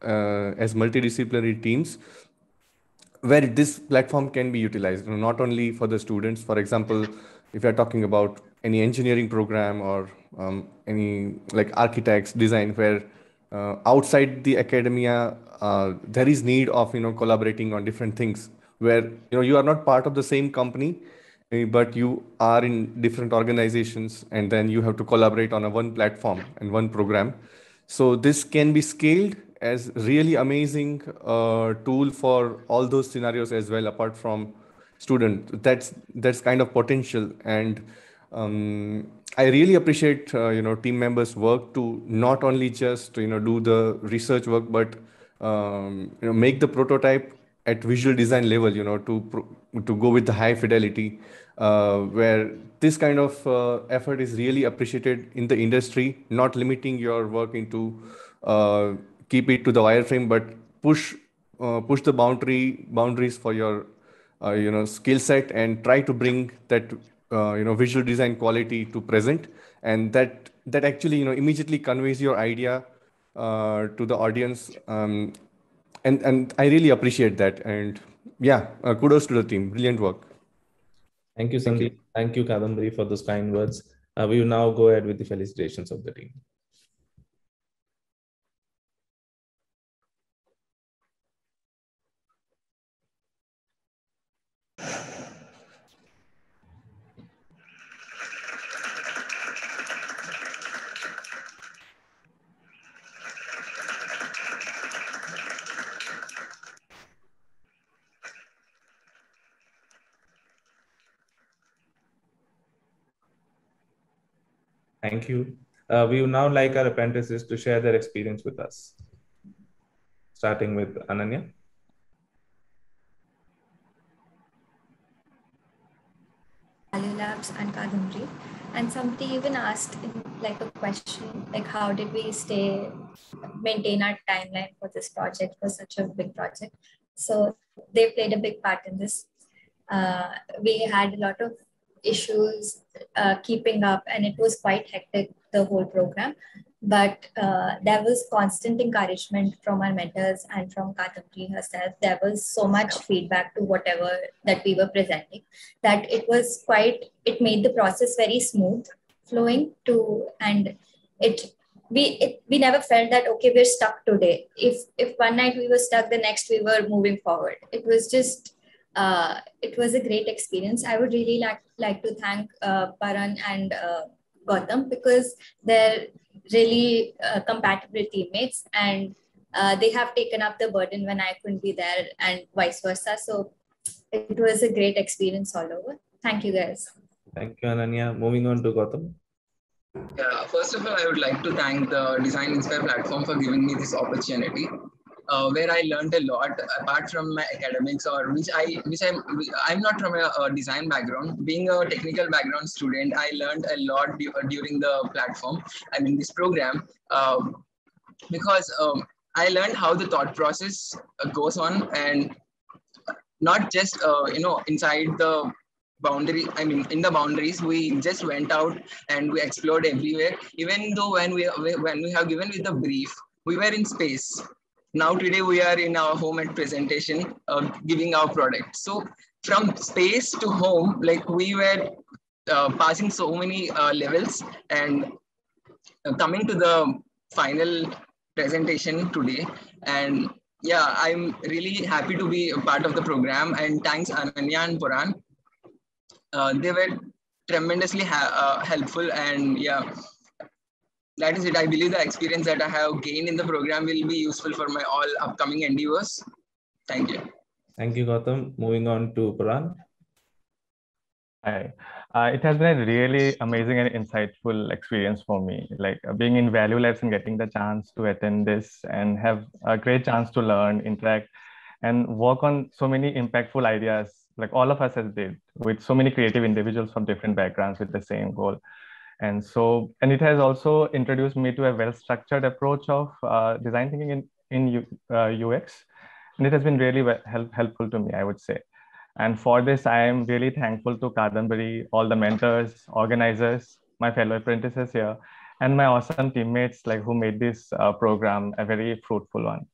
[SPEAKER 10] as multidisciplinary teams, where this platform can be utilized, not only for the students. For example, if you're talking about any engineering program or any like architects design, where outside the academia there is need of collaborating on different things, where you are not part of the same company, but you are in different organizations, and then you have to collaborate on one platform and one program. So this can be scaled as really amazing tool for all those scenarios as well, apart from student. That's kind of potential. And I really appreciate team members' work to not only just do the research work, but make the prototype at visual design level, to go with the high fidelity, where this kind of effort is really appreciated in the industry, not limiting your work into keep it to the wireframe, but push the boundaries for your skill set, and try to bring that visual design quality to present, and that actually immediately conveys your idea to the audience, and I really appreciate that. And yeah, kudos to the team. Brilliant work.
[SPEAKER 1] Thank you, Sandeep. Thank you, Kadambari, for those kind words. We will now go ahead with the felicitations of the team. Thank you. We would now like our apprentices to share their experience with us. Starting with Ananya.
[SPEAKER 13] Labs and Kadambari, and somebody even asked like a question like, how did we maintain our timeline for this project, for such a big project? So they played a big part in this. We had a lot of issues keeping up, and it was quite hectic, the whole program. But there was constant encouragement from our mentors and from Kadambari herself. There was so much feedback to whatever that we were presenting, that it made the process very smooth flowing and we never felt that, okay, we're stuck today. If one night we were stuck, the next we were moving forward. It was just, it was a great experience. I would really like to thank Paran and Gautam, because they're really compatible teammates, and they have taken up the burden when I couldn't be there, and vice versa. So it was a great experience all over. Thank you, guys.
[SPEAKER 1] Thank you, Ananya. Moving on to Gautam.
[SPEAKER 14] Yeah, first of all, I would like to thank the Design Inspire platform for giving me this opportunity, where I learned a lot apart from my academics, or I'm not from a design background. Being a technical background student, I learned a lot during the platform. I mean, this program, because I learned how the thought process goes on, and not just inside the boundary. I mean, in the boundaries, we just went out and we explored everywhere. Even though when we have given with the brief, we were in space. Now today we are in our home at presentation, giving our product. So from space to home, like we were passing so many levels, and coming to the final presentation today. And yeah, I'm really happy to be a part of the program, and thanks Ananya and Puran. They were tremendously helpful, and yeah, that is it. I believe the experience that I have gained in the program will be useful for my all upcoming endeavors. Thank you.
[SPEAKER 1] Thank you, Gautam. Moving on to Puran.
[SPEAKER 12] Hi. It has been a really amazing and insightful experience for me, like being in Value Labs and getting the chance to attend this and have a great chance to learn, interact, and work on so many impactful ideas, like all of us has did, with so many creative individuals from different backgrounds with the same goal. And it has also introduced me to a well-structured approach of design thinking in UX. And it has been really helpful to me, I would say. And for this, I am really thankful to Kadambari, all the mentors, organizers, my fellow apprentices here, and my awesome teammates who made this program a very fruitful one.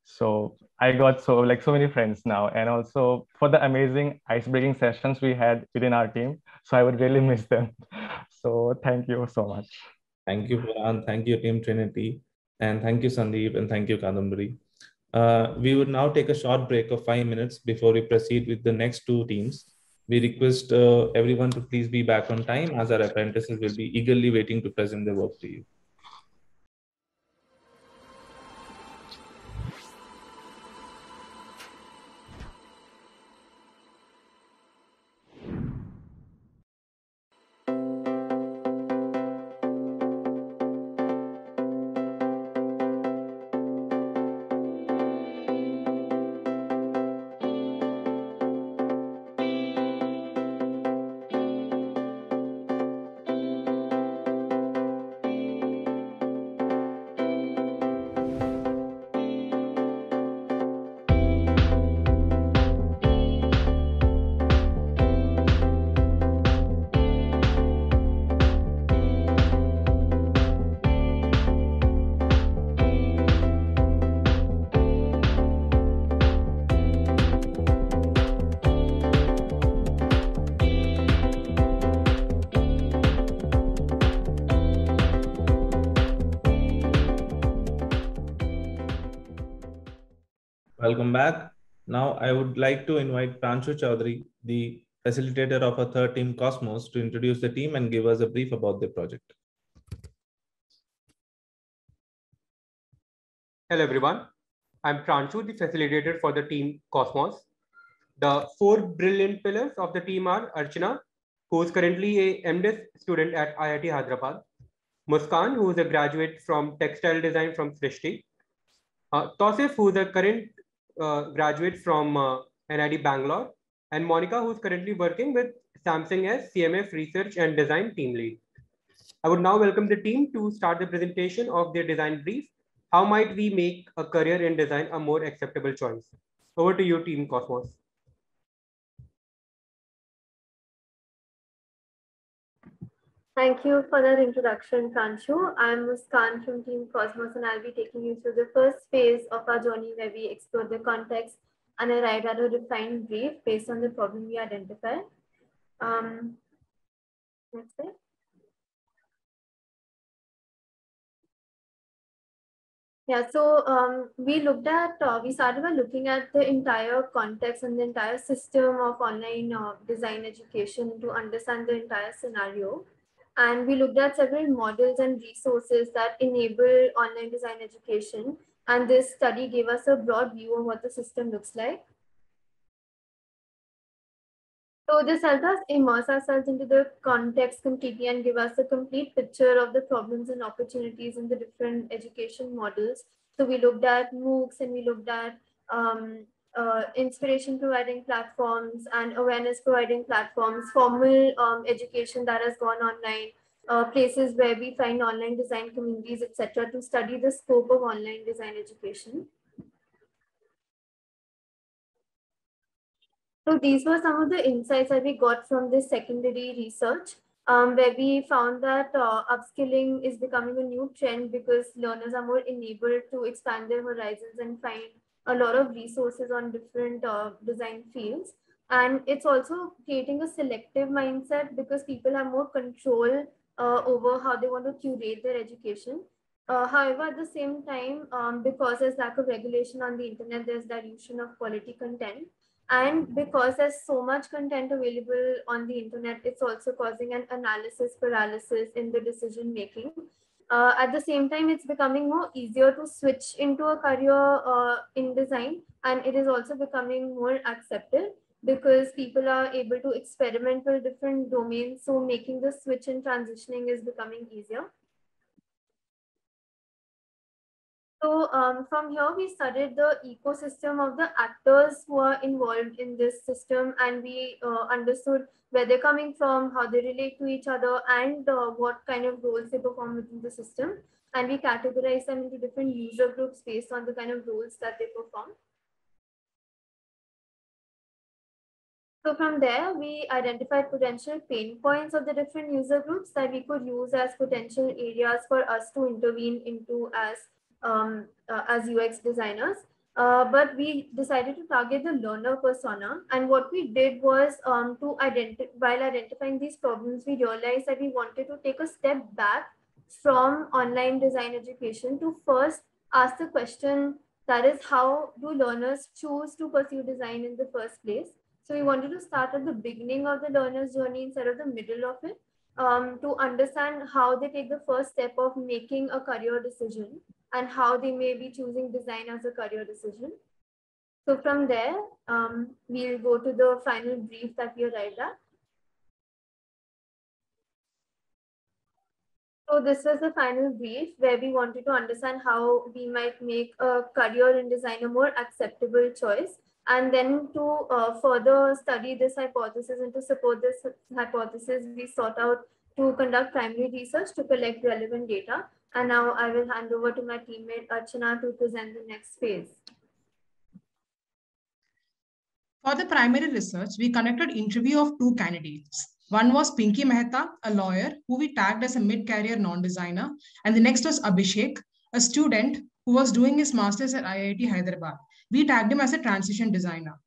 [SPEAKER 12] So I got so many friends now, and also for the amazing ice-breaking sessions we had within our team. So I would really miss them. So thank you so much.
[SPEAKER 1] Thank you, Puran. Thank you, Team Trinity. And thank you, Sandeep. And thank you, Kadambari. We would now take a short break of 5 minutes before we proceed with the next two teams. We request everyone to please be back on time, as our apprentices will be eagerly waiting to present their work to you. Welcome back. Now I would like to invite Pranshu Chaudhary, the facilitator of our third team, Cosmos, to introduce the team and give us a brief about the project.
[SPEAKER 15] Hello everyone. I'm Pranshu, the facilitator for the team Cosmos. The four brilliant pillars of the team are Archana, who is currently a MDiv student at IIT Hyderabad; Muskan, who is a graduate from textile design from Srishti; Tausif, who is a current graduate from NID Bangalore; and Monica, who is currently working with Samsung as CMF Research and Design Team Lead. I would now welcome the team to start the presentation of their design brief. How might we make a career in design a more acceptable choice? Over to you, Team Cosmos.
[SPEAKER 16] Thank you for that introduction, Pranshu. I'm Muskan from Team Cosmos, and I'll be taking you through the first phase of our journey where we explore the context and arrive at a refined brief based on the problem we identified. Next slide. Yeah, so we started by looking at the entire context and the entire system of online design education to understand the entire scenario. And we looked at several models and resources that enable online design education. And this study gave us a broad view of what the system looks like. So this helped us immerse ourselves into the context completely and give us a complete picture of the problems and opportunities in the different education models. So we looked at MOOCs and we looked at inspiration providing platforms and awareness providing platforms, formal education that has gone online, places where we find online design communities, etc., to study the scope of online design education. So these were some of the insights that we got from this secondary research, where we found that upskilling is becoming a new trend because learners are more enabled to expand their horizons and find a lot of resources on different design fields. And it's also creating a selective mindset because people have more control over how they want to curate their education. However, at the same time, because there's lack of regulation on the internet, there's dilution of quality content. And because there's so much content available on the internet, it's also causing an analysis paralysis in the decision making. At the same time, it's becoming more easier to switch into a career in design, and it is also becoming more accepted because people are able to experiment with different domains. So making the switch and transitioning is becoming easier. So from here, we studied the ecosystem of the actors who are involved in this system, and we understood where they're coming from, how they relate to each other, and what kind of roles they perform within the system. And we categorize them into different user groups based on the kind of roles that they perform. So from there, we identified potential pain points of the different user groups that we could use as potential areas for us to intervene into as UX designers. But we decided to target the learner persona. And what we did was while identifying these problems, we realized that we wanted to take a step back from online design education to first ask the question, that is, how do learners choose to pursue design in the first place? So we wanted to start at the beginning of the learner's journey instead of the middle of it, to understand how they take the first step of making a career decision and how they may be choosing design as a career decision. So from there, we'll go to the final brief that we arrived at. So this was the final brief where we wanted to understand how we might make a career in design a more acceptable choice. And then to further study this hypothesis and to support this hypothesis, we sought out to conduct primary research to collect relevant data. And now I will hand over to my teammate Archana to present the next phase.
[SPEAKER 17] For the primary research, we conducted interview of 2 candidates. One was Pinky Mehta, a lawyer who we tagged as a mid-career non-designer. And the next was Abhishek, a student who was doing his master's at IIT Hyderabad. We tagged him as a transition designer.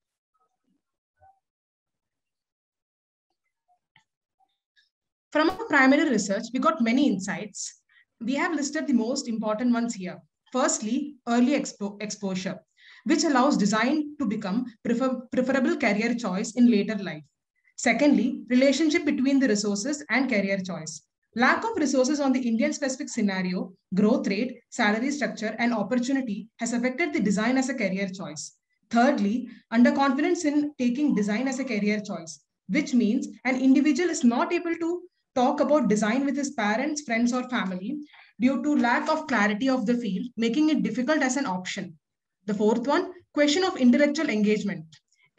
[SPEAKER 17] From our primary research, we got many insights. We have listed the most important ones here. Firstly, early exposure, which allows design to become preferable career choice in later life. Secondly, relationship between the resources and career choice. Lack of resources on the Indian specific scenario, growth rate, salary structure, and opportunity has affected the design as a career choice. Thirdly, underconfidence in taking design as a career choice, which means an individual is not able to talk about design with his parents, friends, or family due to lack of clarity of the field, making it difficult as an option. The fourth one, question of intellectual engagement.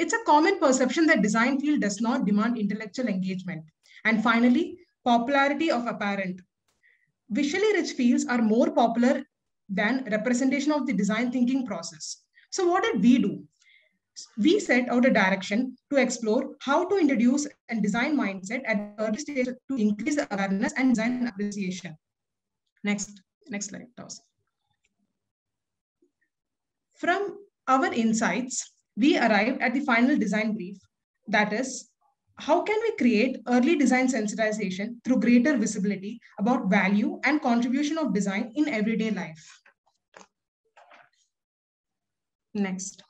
[SPEAKER 17] It's a common perception that design field does not demand intellectual engagement. And finally, popularity of apparent. Visually rich fields are more popular than representation of the design thinking process. So what did we do? We set out a direction to explore how to introduce a design mindset at the early stage to increase the awareness and design appreciation. Next slide, Toss. From our insights, we arrived at the final design brief. That is, how can we create early design sensitization through greater visibility about value and contribution of design in everyday life? Next.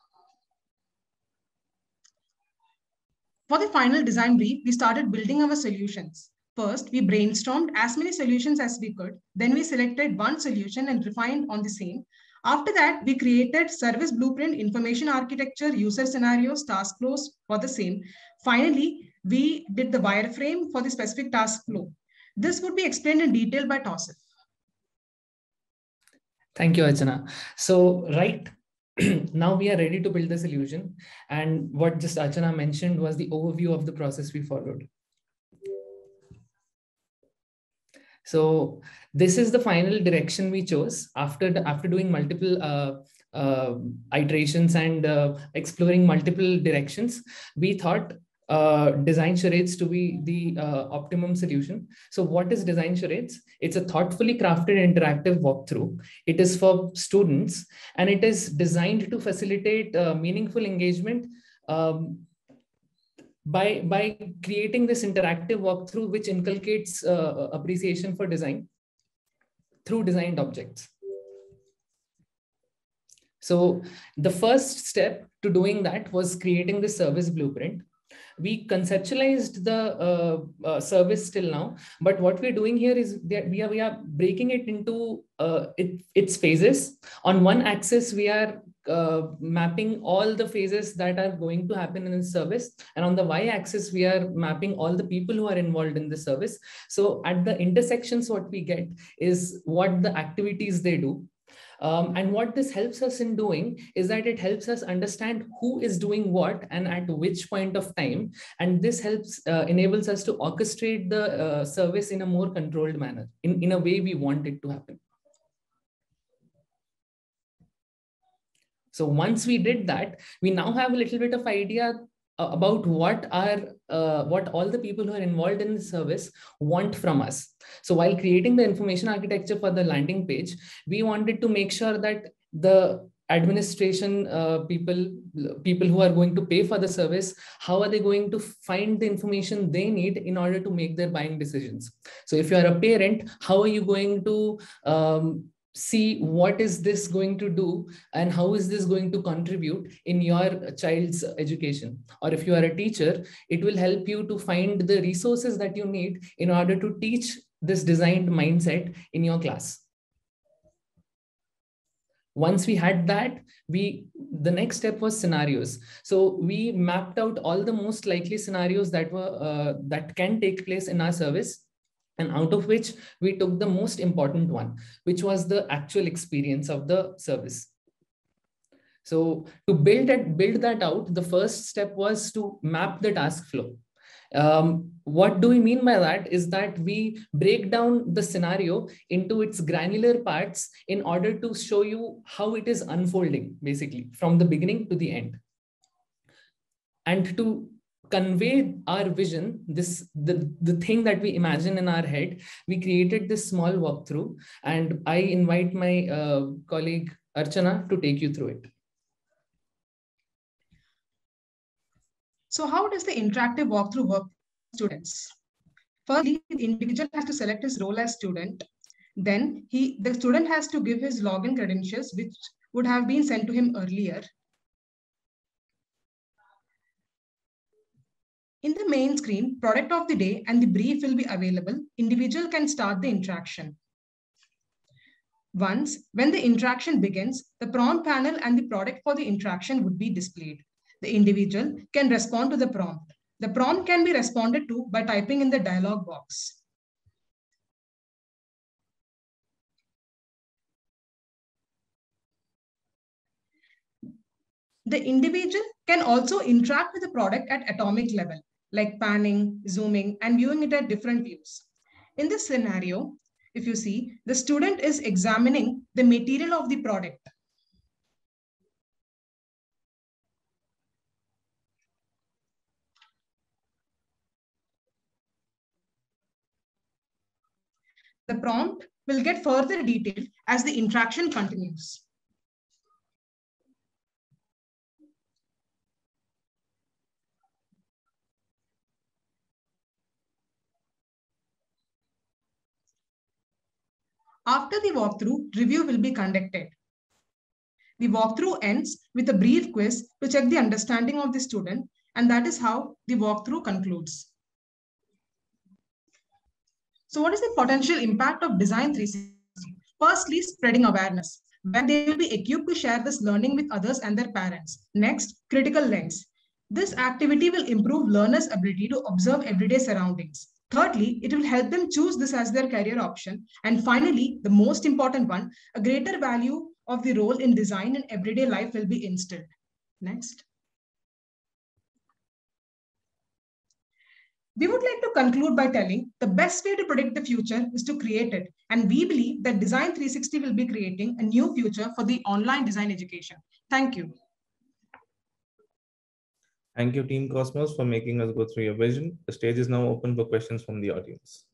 [SPEAKER 17] For the final design brief, we started building our solutions. First, we brainstormed as many solutions as we could. Then we selected one solution and refined on the same. After that, we created service blueprint, information architecture, user scenarios, task flows for the same. Finally, we did the wireframe for the specific task flow. This would be explained in detail by Tausif.
[SPEAKER 18] Thank you, Archana. So, right. Now we are ready to build the solution. And what just Archana mentioned was the overview of the process we followed. So this is the final direction we chose after doing multiple iterations and exploring multiple directions. We thought design charades to be the optimum solution. So what is design charades? It's a thoughtfully crafted interactive walkthrough. It is for students and it is designed to facilitate meaningful engagement by creating this interactive walkthrough which inculcates appreciation for design. through designed objects. So the first step to doing that was creating the service blueprint. We conceptualized the service till now, but what we're doing here is that we are breaking it into its phases. On one axis, we are mapping all the phases that are going to happen in the service, and on the y-axis, we are mapping all the people who are involved in the service. So at the intersections, what we get is what the activities they do. And what this helps us in doing is that it helps us understand who is doing what and at which point of time. And this helps enables us to orchestrate the service in a more controlled manner, in a way we want it to happen. So once we did that, we now have a little bit of idea about what all the people who are involved in the service want from us. So while creating the information architecture for the landing page, we wanted to make sure that the administration people who are going to pay for the service, how are they going to find the information they need in order to make their buying decisions? So if you are a parent, how are you going to see what is this going to do and how is this going to contribute in your child's education? Or if you are a teacher, it will help you to find the resources that you need in order to teach this designed mindset in your class. Once we had that, the next step was scenarios. So we mapped out all the most likely scenarios that can take place in our service, and out of which we took the most important one, which was the actual experience of the service. So to build that out, the first step was to map the task flow. What do we mean by that is that we break down the scenario into its granular parts in order to show you how it is unfolding, basically, from the beginning to the end. And to convey our vision, the thing that we imagine in our head, we created this small walkthrough, and I invite my colleague Archana to take you through it.
[SPEAKER 17] So how does the interactive walkthrough work for students? Firstly, the individual has to select his role as student. Then the student has to give his login credentials, which would have been sent to him earlier. In the main screen, product of the day and the brief will be available. Individual can start the interaction. When the interaction begins, the prompt panel and the product for the interaction would be displayed. The individual can respond to the prompt. The prompt can be responded to by typing in the dialog box. The individual can also interact with the product at atomic level, like panning, zooming, and viewing it at different views. In this scenario, if you see, the student is examining the material of the product. The prompt will get further detailed as the interaction continues. After the walkthrough, review will be conducted. The walkthrough ends with a brief quiz to check the understanding of the student, and that is how the walkthrough concludes. So what is the potential impact of Design 360? Firstly, spreading awareness, when they will be equipped to share this learning with others and their parents. Next, critical lens. This activity will improve learners' ability to observe everyday surroundings. Thirdly, it will help them choose this as their career option. And finally, the most important one, a greater value of the role in design in everyday life will be instilled. Next. We would like to conclude by telling the best way to predict the future is to create it. And we believe that Design 360 will be creating a new future for the online design education. Thank you.
[SPEAKER 1] Thank you, Team Cosmos, for making us go through your vision. The stage is now open for questions from the audience.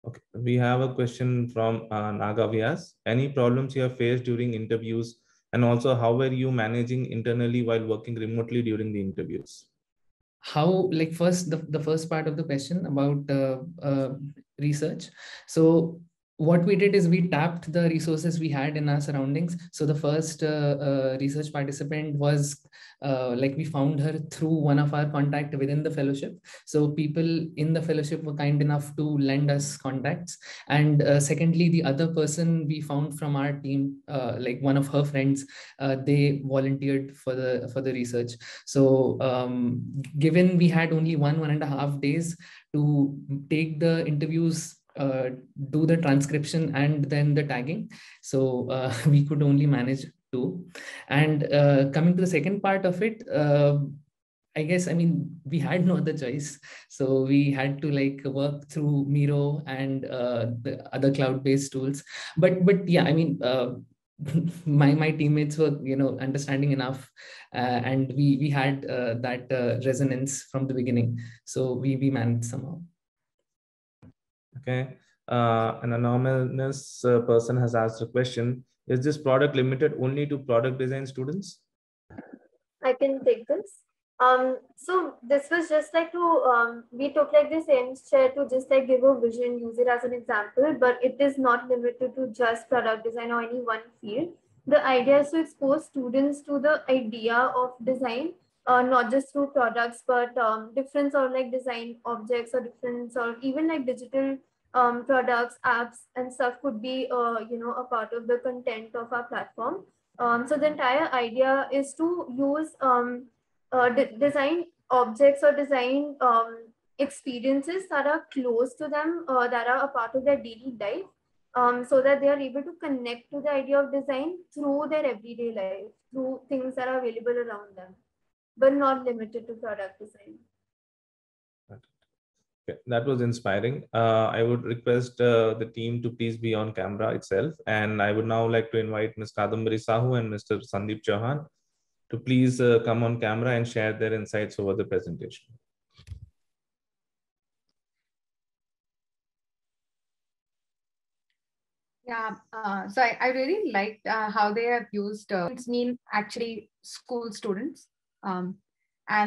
[SPEAKER 1] Okay, we have a question from Naga Vyas. Any problems you have faced during interviews? And also, how were you managing internally while working remotely during the interviews?
[SPEAKER 18] How, like first, the first part of the question about research. So what we did is we tapped the resources we had in our surroundings. So the first research participant was like we found her through one of our contact within the fellowship. So people in the fellowship were kind enough to lend us contacts. And secondly, the other person we found from our team, like one of her friends, they volunteered for the research. So given we had only 1.5 days to take the interviews, do the transcription and then the tagging, so we could only manage 2. And coming to the second part of it, I guess, I mean, we had no other choice. So we had to like work through Miro and the other cloud-based tools. But yeah, I mean, my teammates were, you know, understanding enough, and we had that resonance from the beginning. So we managed somehow.
[SPEAKER 1] Okay. An anonymous person has asked a question. Is this product limited only to product design students?
[SPEAKER 16] I can take this. So this was just like to, we took like this Ames chair to just like give a vision, use it as an example, but it is not limited to just product design or any one field. The idea is to expose students to the idea of design, not just through products, but different sort of like design objects or different sort of even like digital products, apps and stuff could be, you know, a part of the content of our platform. So the entire idea is to use design objects or design experiences that are close to them, that are a part of their daily life, so that they are able to connect to the idea of design through their everyday life, through things that are available around them, but not limited to product design.
[SPEAKER 1] Okay, that was inspiring. I would request the team to please be on camera itself. And I would now like to invite Ms. Kadambari Sahu and Mr. Sandeep Chauhan to please come on camera and share their insights over the presentation.
[SPEAKER 2] Yeah, so I really liked how they have used mean actually school students, and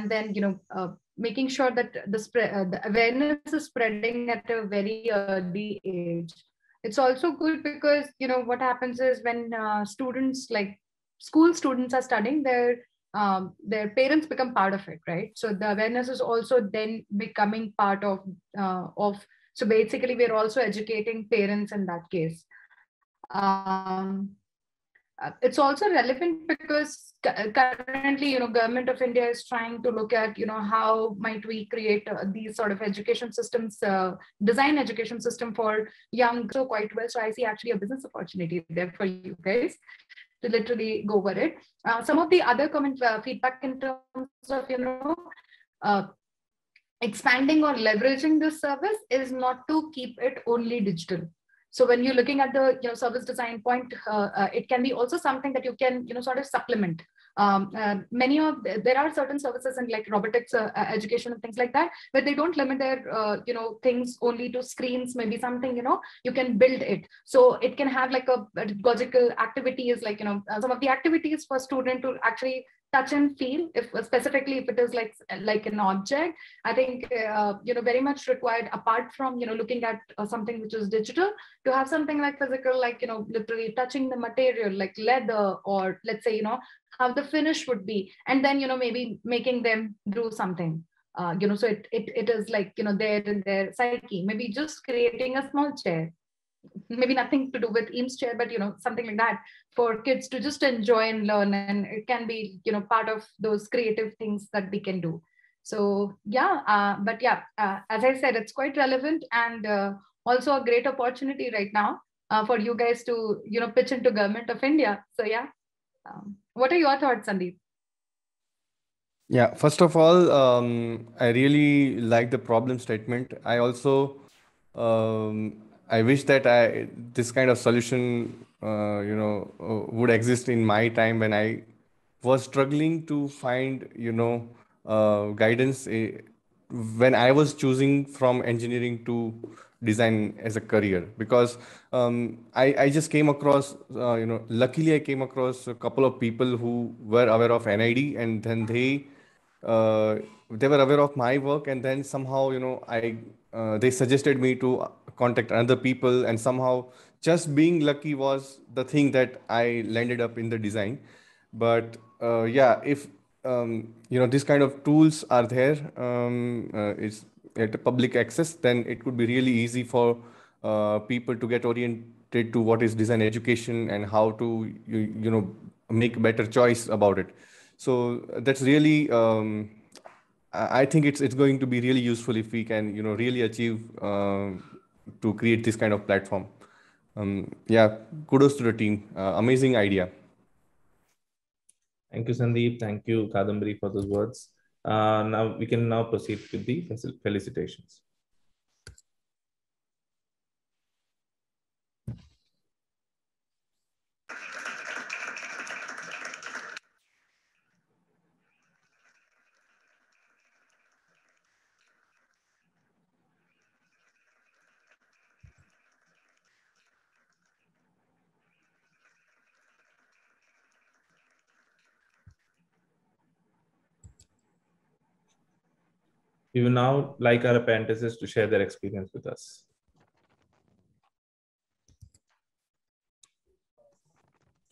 [SPEAKER 2] then, you know, making sure that the awareness is spreading at a very early age. It's also good because, you know, what happens is when students, like school students, are studying, their parents become part of it, right? So the awareness is also then becoming part of so basically we're also educating parents in that case. It's also relevant because currently, you know, Government of India is trying to look at, you know, how might we create these sort of education systems, design education system for young, so quite well. So I see actually a business opportunity there for you guys to literally go over it. Some of the other comment feedback in terms of, you know, expanding or leveraging this service is not to keep it only digital. So when you're looking at the, you know, service design point, it can be also something that you can, you know, sort of supplement. There are certain services in like robotics education and things like that, where they don't limit their, you know, things only to screens, maybe something, you know, you can build it. So it can have like a pedagogical activities, like, you know, some of the activities for student to actually touch and feel, if specifically if it is like an object. I think you know, very much required, apart from, you know, looking at something which is digital, to have something like physical, like, you know, literally touching the material like leather, or let's say, you know, how the finish would be, and then, you know, maybe making them do something, you know, so it is like, you know, there in their psyche, maybe just creating a small chair, maybe nothing to do with Eames chair, but, you know, something like that for kids to just enjoy and learn. And it can be, you know, part of those creative things that we can do. So yeah, but yeah, as I said, it's quite relevant, and also a great opportunity right now for you guys to, you know, pitch into Government of India. So yeah, what are your thoughts, Sandeep?
[SPEAKER 10] Yeah, first of all, I really like the problem statement. I also, I wish that this kind of solution, would exist in my time when I was struggling to find, guidance when I was choosing from engineering to design as a career. Because I just came across, luckily I came across a couple of people who were aware of NID, and then they were aware of my work, and then somehow, they suggested me to contact other people, and somehow just being lucky was the thing that I landed up in the design. But yeah, if this kind of tools are there, it's at public access, then it could be really easy for people to get oriented to what is design education and how to make better choice about it. So that's really I think it's going to be really useful if we can really achieve to create this kind of platform. Yeah, kudos to the team. Amazing idea.
[SPEAKER 1] Thank you, Sandeep. Thank you, Kadambari, for those words. Now we can proceed with the felicitations. We will now like our apprentices to share their experience with us.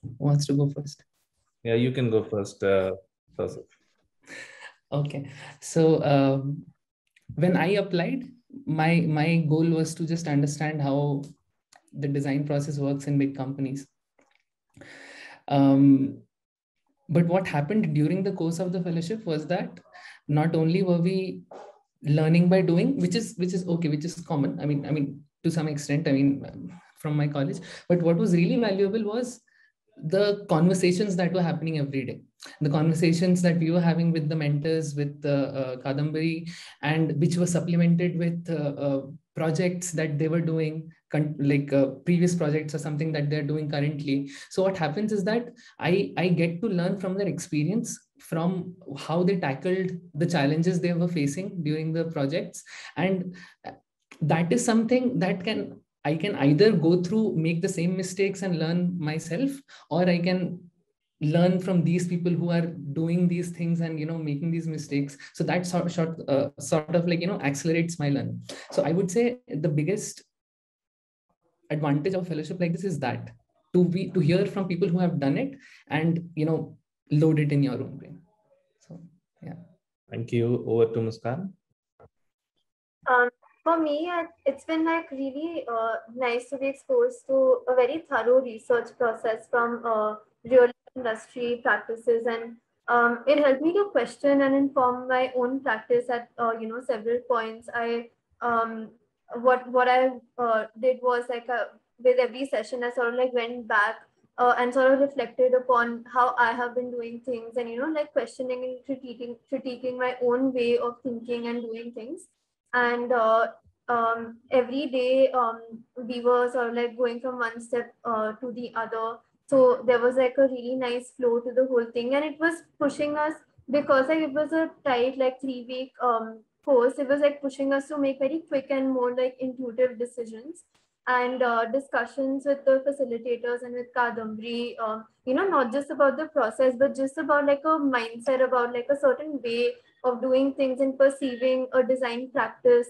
[SPEAKER 18] Who wants to go first?
[SPEAKER 1] Yeah, you can go first, Joseph.
[SPEAKER 18] Okay, so when I applied, my goal was to just understand how the design process works in big companies. But what happened during the course of the fellowship was that not only were we learning by doing, which is okay, which is common. I mean to some extent, from my college. But what was really valuable was the conversations that were happening every day, the conversations that we were having with the mentors, with Kadambari, and which were supplemented with projects that they were doing, like previous projects or something that they're doing currently. So what happens is that I get to learn from their experience, from how they tackled the challenges they were facing during the projects. And that is something that I can either go through, make the same mistakes and learn myself, or I can learn from these people who are doing these things and making these mistakes. So that sort of like accelerates my learning. So I would say the biggest advantage of fellowship like this is that to hear from people who have done it and load it in your own brain. So yeah.
[SPEAKER 1] Thank you. Over to Muskan.
[SPEAKER 16] For me, it's been like really nice to be exposed to a very thorough research process from real industry practices, and it helped me to question and inform my own practice at several points. What I did was like with every session, I sort of like went back and sort of reflected upon how I have been doing things, and like questioning and critiquing my own way of thinking and doing things. And every day we were sort of like going from one step to the other. So there was like a really nice flow to the whole thing, and it was pushing us, because like it was a tight like 3-week course. It was like pushing us to make very quick and more like intuitive decisions. And discussions with the facilitators and with Kadambari, not just about the process, but just about like a mindset, about like a certain way of doing things and perceiving a design practice.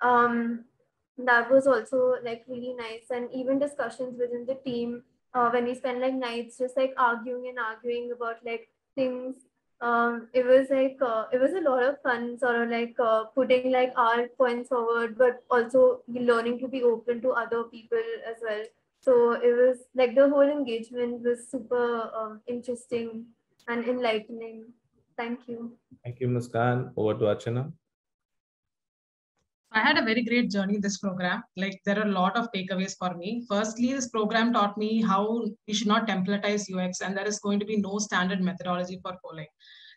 [SPEAKER 16] That was also like really nice. And even discussions within the team, when we spend like nights just like arguing about like things. It was like it was a lot of fun, sort of like putting like our points forward, but also learning to be open to other people as well. So it was like the whole engagement was super interesting and enlightening. Thank you.
[SPEAKER 1] Thank you, Muskan. Over to Archana.
[SPEAKER 17] I had a very great journey in this program. Like there are a lot of takeaways for me. Firstly, this program taught me how we should not templatize UX, and there is going to be no standard methodology for following.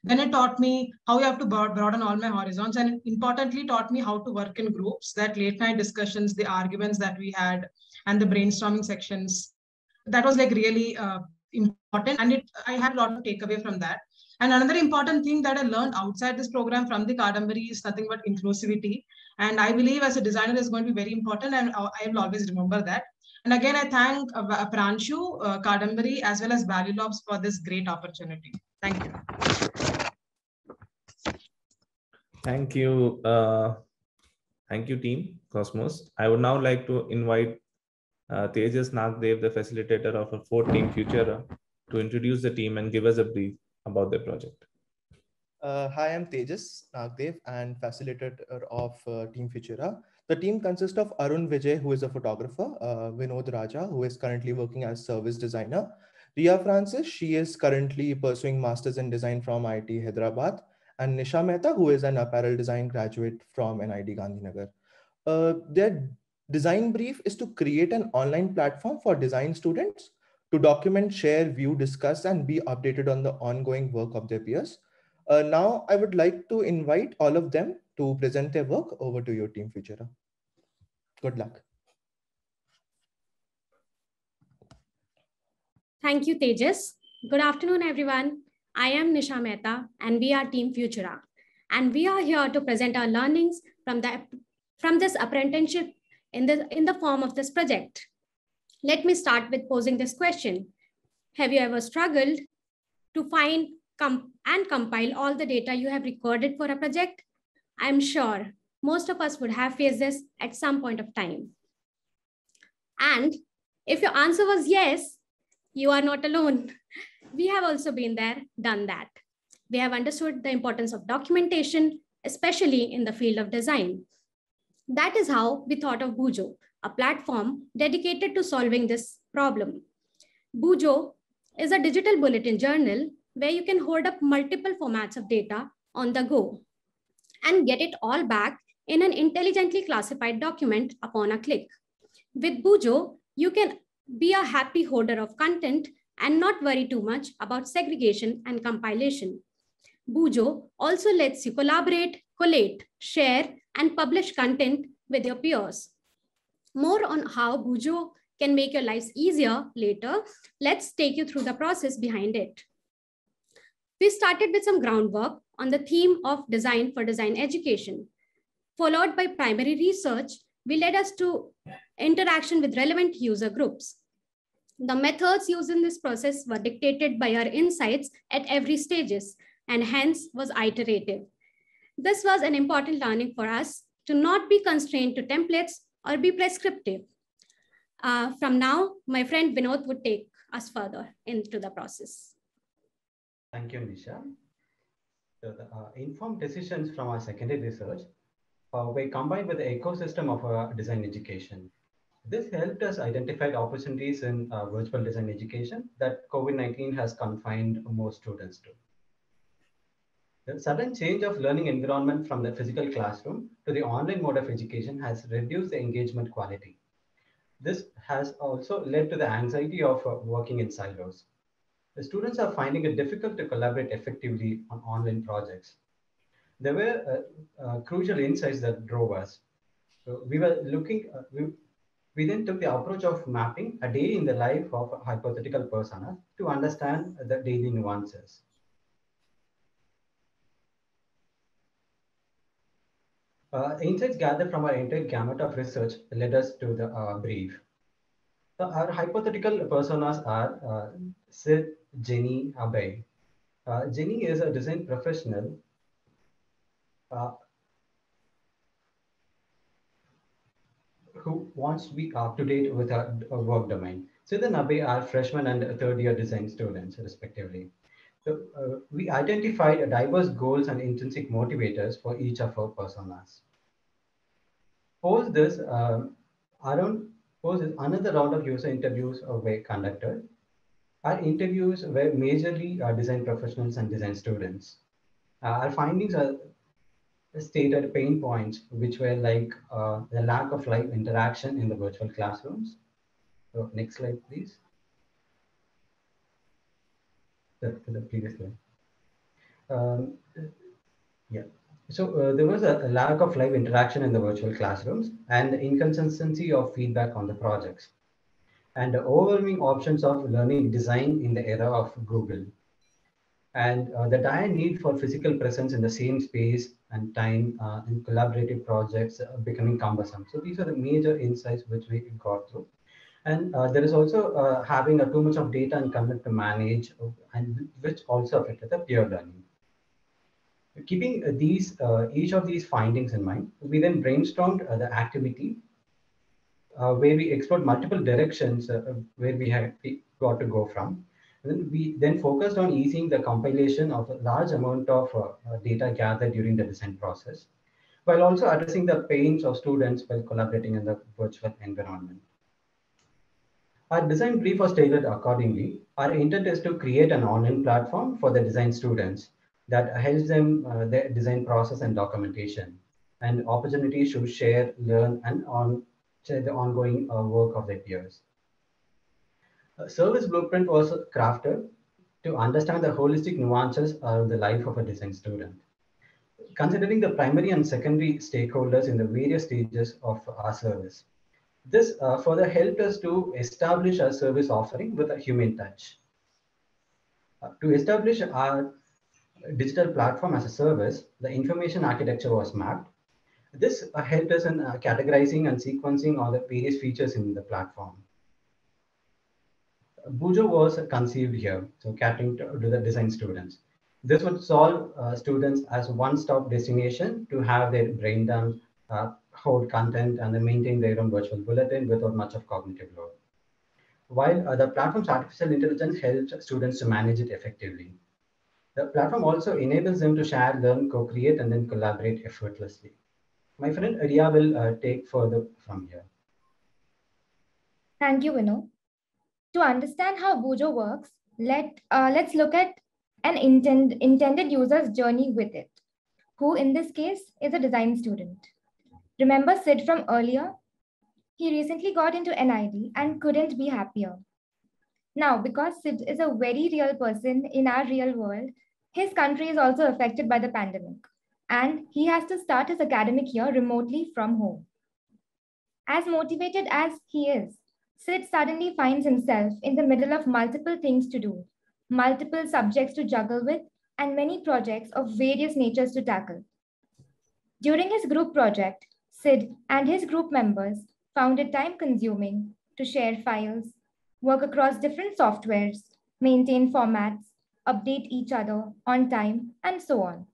[SPEAKER 17] Then it taught me how you have to broaden all my horizons, and importantly taught me how to work in groups, that late night discussions, the arguments that we had, and the brainstorming sections. That was like really important, and I had a lot of takeaway from that. And another important thing that I learned outside this program from the Kadambari is nothing but inclusivity. And I believe as a designer is going to be very important, and I will always remember that. And again, I thank Pranshu, Kadambari, as well as Valuelabs for this great opportunity. Thank you.
[SPEAKER 1] Thank you, Thank you, team Cosmos. I would now like to invite Tejas Nagdev, the facilitator of a 4 Team Futura, to introduce the team and give us a brief about their project.
[SPEAKER 19] Hi, I'm Tejas Nagdev and facilitator of Team Futura. The team consists of Arun Vijay, who is a photographer, Vinod Raja, who is currently working as service designer, Ria Francis, she is currently pursuing Masters in Design from IIT Hyderabad, and Nisha Mehta, who is an apparel design graduate from NIT Gandhinagar. Their design brief is to create an online platform for design students to document, share, view, discuss, and be updated on the ongoing work of their peers. Now, I would like to invite all of them to present their work. Over to your Team Futura. Good luck.
[SPEAKER 20] Thank you, Tejas. Good afternoon, everyone. I am Nisha Mehta, and we are Team Futura. And we are here to present our learnings from this apprenticeship in the form of this project. Let me start with posing this question. Have you ever struggled to find and compile all the data you have recorded for a project? I'm sure most of us would have faced this at some point of time. And if your answer was yes, you are not alone. We have also been there, done that. We have understood the importance of documentation, especially in the field of design. That is how we thought of Bujo, a platform dedicated to solving this problem. Bujo is a digital bulletin journal where you can hold up multiple formats of data on the go and get it all back in an intelligently classified document upon a click. With Bujo, you can be a happy holder of content and not worry too much about segregation and compilation. Bujo also lets you collaborate, collate, share, and publish content with your peers. More on how Bujo can make your lives easier later. Let's take you through the process behind it. We started with some groundwork on the theme of design for design education. Followed by primary research, we led us to interaction with relevant user groups. The methods used in this process were dictated by our insights at every stages and hence was iterative. This was an important learning for us to not be constrained to templates or be prescriptive. From now, my friend Vinod would take us further into the process.
[SPEAKER 21] Thank you, Nisha. So the informed decisions from our secondary research were combined with the ecosystem of our design education. This helped us identify opportunities in virtual design education that COVID-19 has confined most students to. The sudden change of learning environment from the physical classroom to the online mode of education has reduced the engagement quality. This has also led to the anxiety of working in silos. The students are finding it difficult to collaborate effectively on online projects. There were crucial insights that drove us. So we were looking, we then took the approach of mapping a day in the life of a hypothetical persona to understand the daily nuances. Insights gathered from our entire gamut of research led us to the brief. Our hypothetical personas are Sid, Jenny, Abhay. Jenny is a design professional who wants to be up to date with her work domain. Sid and Abhay are freshman and third-year design students, respectively. So we identified diverse goals and intrinsic motivators for each of our personas. Post this, another round of user interviews were conducted. Our interviews were majorly design professionals and design students. Our findings are stated pain points, which were like the lack of live interaction in the virtual classrooms. So next slide, please. To the previous slide. Yeah. So there was a lack of live interaction in the virtual classrooms and the inconsistency of feedback on the projects, and the overwhelming options of learning design in the era of Google, and the dire need for physical presence in the same space and time in collaborative projects becoming cumbersome. So these are the major insights which we got through. And there is also having too much of data and content to manage, and which also affected the peer learning. Keeping each of these findings in mind, we then brainstormed the activity where we explored multiple directions where we got to go from. And then we then focused on easing the compilation of a large amount of data gathered during the design process, while also addressing the pains of students while collaborating in the virtual environment. Our design brief was tailored accordingly. Our intent is to create an online platform for the design students that helps them their design process and documentation, and opportunities to share, learn, and share the ongoing work of their peers. A service blueprint was crafted to understand the holistic nuances of the life of a design student, considering the primary and secondary stakeholders in the various stages of our service. This further helped us to establish our service offering with a human touch. To establish our digital platform as a service, the information architecture was mapped. This helped us in categorizing and sequencing all the various features in the platform. Bujo was conceived here, so catering to the design students. This would solve students as one-stop destination to have their brain dump, hold content, and then maintain their own virtual bulletin without much of cognitive load. While the platform's artificial intelligence helps students to manage it effectively. The platform also enables them to share, learn, co-create, and then collaborate effortlessly. My friend Ria will take further from here.
[SPEAKER 3] Thank you, Vinu. To understand how Bujo works, let's look at an intended user's journey with it, who in this case is a design student. Remember Sid from earlier? He recently got into NID and couldn't be happier. Now, because Sid is a very real person in our real world, his country is also affected by the pandemic, and he has to start his academic year remotely from home. As motivated as he is, Sid suddenly finds himself in the middle of multiple things to do, multiple subjects to juggle with, and many projects of various natures to tackle. During his group project, Sid and his group members found it time-consuming to share files, work across different softwares, maintain formats, update each other on time, and so on.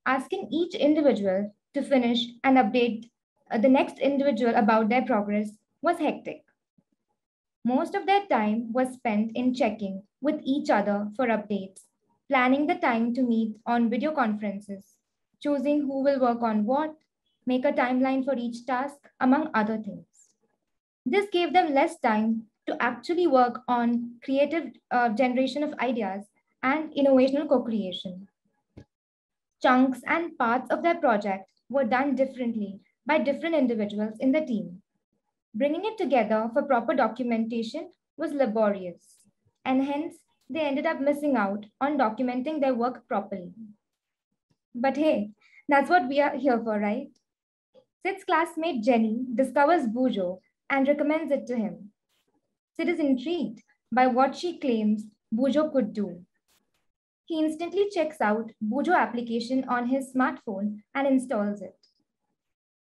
[SPEAKER 3] Asking each individual to finish and update the next individual about their progress was hectic. Most of their time was spent in checking with each other for updates, planning the time to meet on video conferences, choosing who will work on what, make a timeline for each task, among other things. This gave them less time to actually work on creative generation of ideas and innovational co-creation. Chunks and parts of their project were done differently by different individuals in the team. Bringing it together for proper documentation was laborious, and hence they ended up missing out on documenting their work properly. But hey, that's what we are here for, right? Sid's classmate Jenny discovers Bujo and recommends it to him. Sid is intrigued by what she claims Bujo could do. He instantly checks out Bujo application on his smartphone and installs it.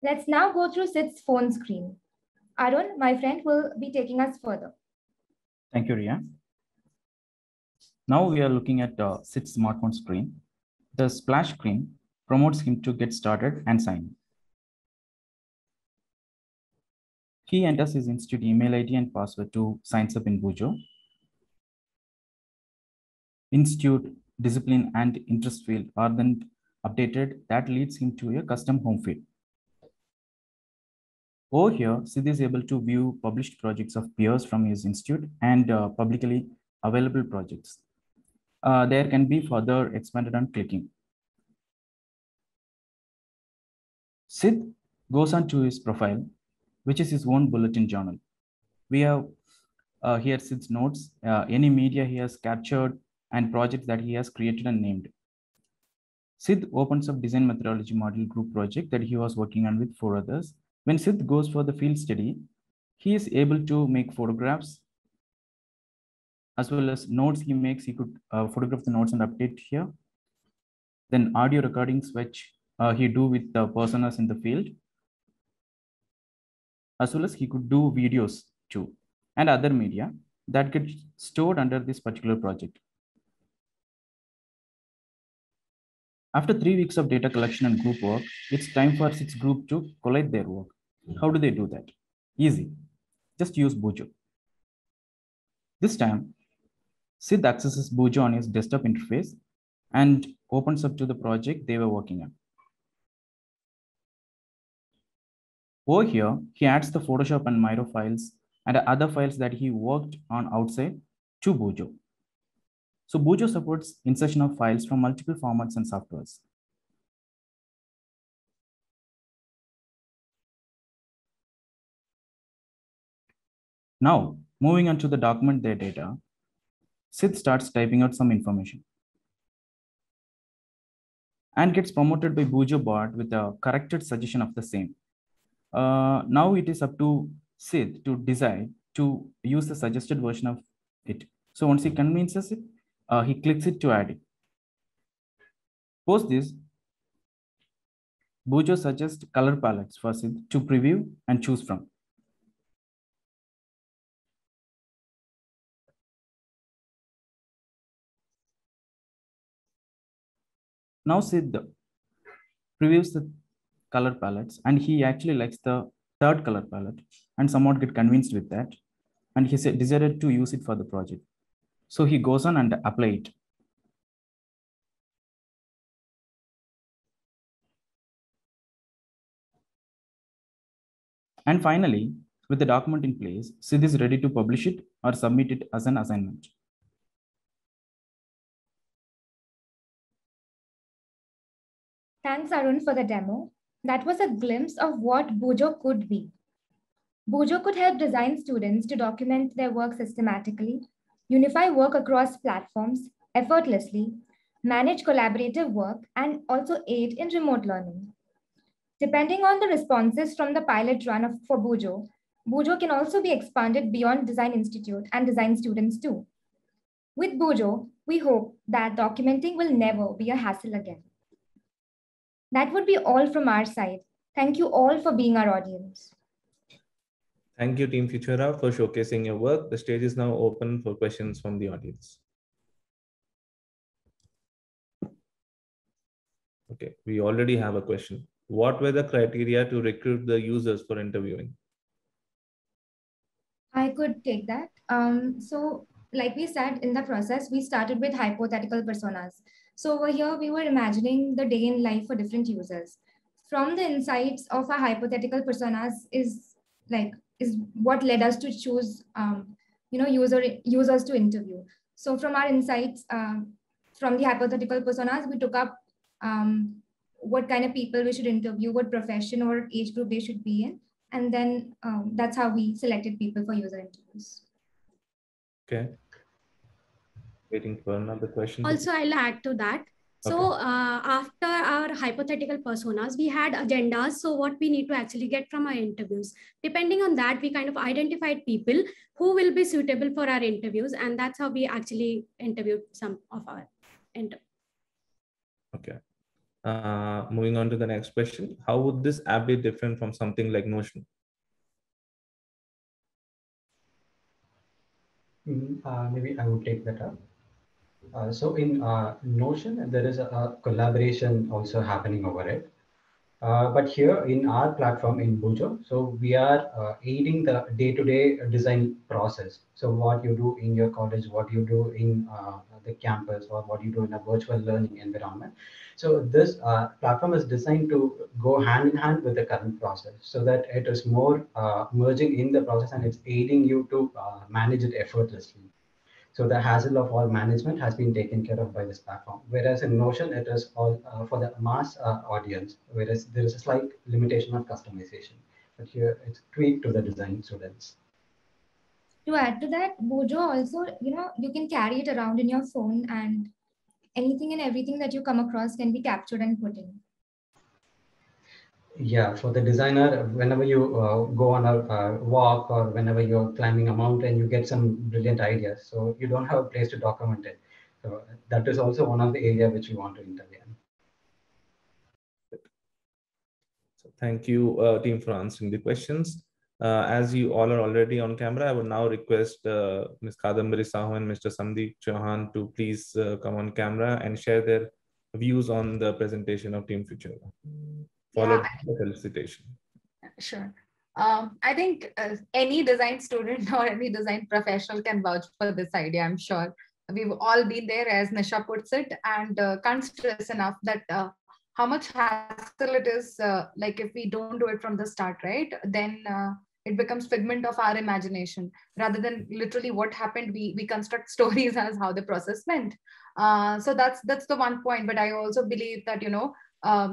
[SPEAKER 3] Let's now go through Sid's phone screen. Arun, my friend, will be taking us further.
[SPEAKER 22] Thank you, Ria. Now we are looking at Sid's smartphone screen. The splash screen promotes him to get started and sign in. He enters his institute email ID and password to sign up in Bujo. Institute, discipline, and interest field are then updated. That leads him to a custom home feed. Over here, Sid is able to view published projects of peers from his institute and publicly available projects. There can be further expanded on clicking. Sid goes on to his profile, which is his own bulletin journal. We have here Sid's notes, any media he has captured, and projects that he has created and named. Sid opens up design methodology model group project that he was working on with 4 others. When Sid goes for the field study, he is able to make photographs as well as notes he makes. He could photograph the notes and update here. Then audio recordings, which he do with the personas in the field, as well as he could do videos too, and other media that get stored under this particular project. After 3 weeks of data collection and group work, it's time for SID's group to collate their work. How do they do that? Easy. Just use Bujo. This time, SID accesses Bujo on his desktop interface and opens up to the project they were working on. Over here, he adds the Photoshop and Miro files and other files that he worked on outside to Bujo. So Bujo supports insertion of files from multiple formats and softwares. Now, moving on to the document their data, SID starts typing out some information and gets promoted by Bujo bot with a corrected suggestion of the same. Now it is up to SID to decide to use the suggested version of it. So once he convinces it, he clicks it to add it. Post this, Bujo suggests color palettes for SID to preview and choose from. Now SID previews the color palettes and he actually likes the third color palette and somewhat get convinced with that. And he decided to use it for the project. So he goes on and apply it. And finally, with the document in place, SID is ready to publish it or submit it as an assignment.
[SPEAKER 3] Thanks, Arun, for the demo. That was a glimpse of what Bujo could be. Bujo could help design students to document their work systematically, unify work across platforms effortlessly, manage collaborative work, and also aid in remote learning. Depending on the responses from the pilot run for Bujo, Bujo can also be expanded beyond Design Institute and design students too. With Bujo, we hope that documenting will never be a hassle again. That would be all from our side. Thank you all for being our audience.
[SPEAKER 1] Thank you, Team Futura, for showcasing your work. The stage is now open for questions from the audience. Okay, we already have a question. What were the criteria to recruit the users for interviewing?
[SPEAKER 3] I could take that. So like we said in the process, we started with hypothetical personas. So over here, we were imagining the day in life for different users. From the insights of our hypothetical personas is what led us to choose users to interview. So from our insights, from the hypothetical personas, we took up what kind of people we should interview, what profession or age group they should be in. And then that's how we selected people for user interviews.
[SPEAKER 1] Okay. Waiting for another question.
[SPEAKER 20] Also, I'll add to that. So after our hypothetical personas, we had agendas. So what we need to actually get from our interviews. Depending on that, we kind of identified people who will be suitable for our interviews. And that's how we actually interviewed some of our interviews.
[SPEAKER 1] Okay. Moving on to the next question. How would this app be different from something like Notion?
[SPEAKER 21] Maybe I would take that up. So in Notion, there is a collaboration also happening over it. But here in our platform in Bujo, so we are aiding the day-to-day design process. So what you do in your college, what you do in the campus, or what you do in a virtual learning environment. So this platform is designed to go hand in hand with the current process so that it is more merging in the process and it's aiding you to manage it effortlessly. So the hassle of all management has been taken care of by this platform. Whereas in Notion, it is all for the mass audience, whereas there is a slight limitation of customization. But here it's tweaked to the design students.
[SPEAKER 3] To add to that, Bujo also, you can carry it around in your phone and anything and everything that you come across can be captured and put in.
[SPEAKER 21] Yeah, for the designer, whenever you go on a walk or whenever you're climbing a mountain, you get some brilliant ideas. So you don't have a place to document it. So that is also one of the areas which we want to intervene.
[SPEAKER 1] So thank you, team, for answering the questions. As you all are already on camera, I would now request Ms. Kadambari Sahu and Mr. Sandeep Chauhan to please come on camera and share their views on the presentation of Team Futura, followed by the felicitation.
[SPEAKER 2] Sure. I think any design student or any design professional can vouch for this idea, I'm sure. We've all been there, as Nisha puts it, and can't stress enough that how much hassle it is, like if we don't do it from the start, right? Then it becomes figment of our imagination. Rather than literally what happened, we construct stories as how the process went. So that's the one point. But I also believe that,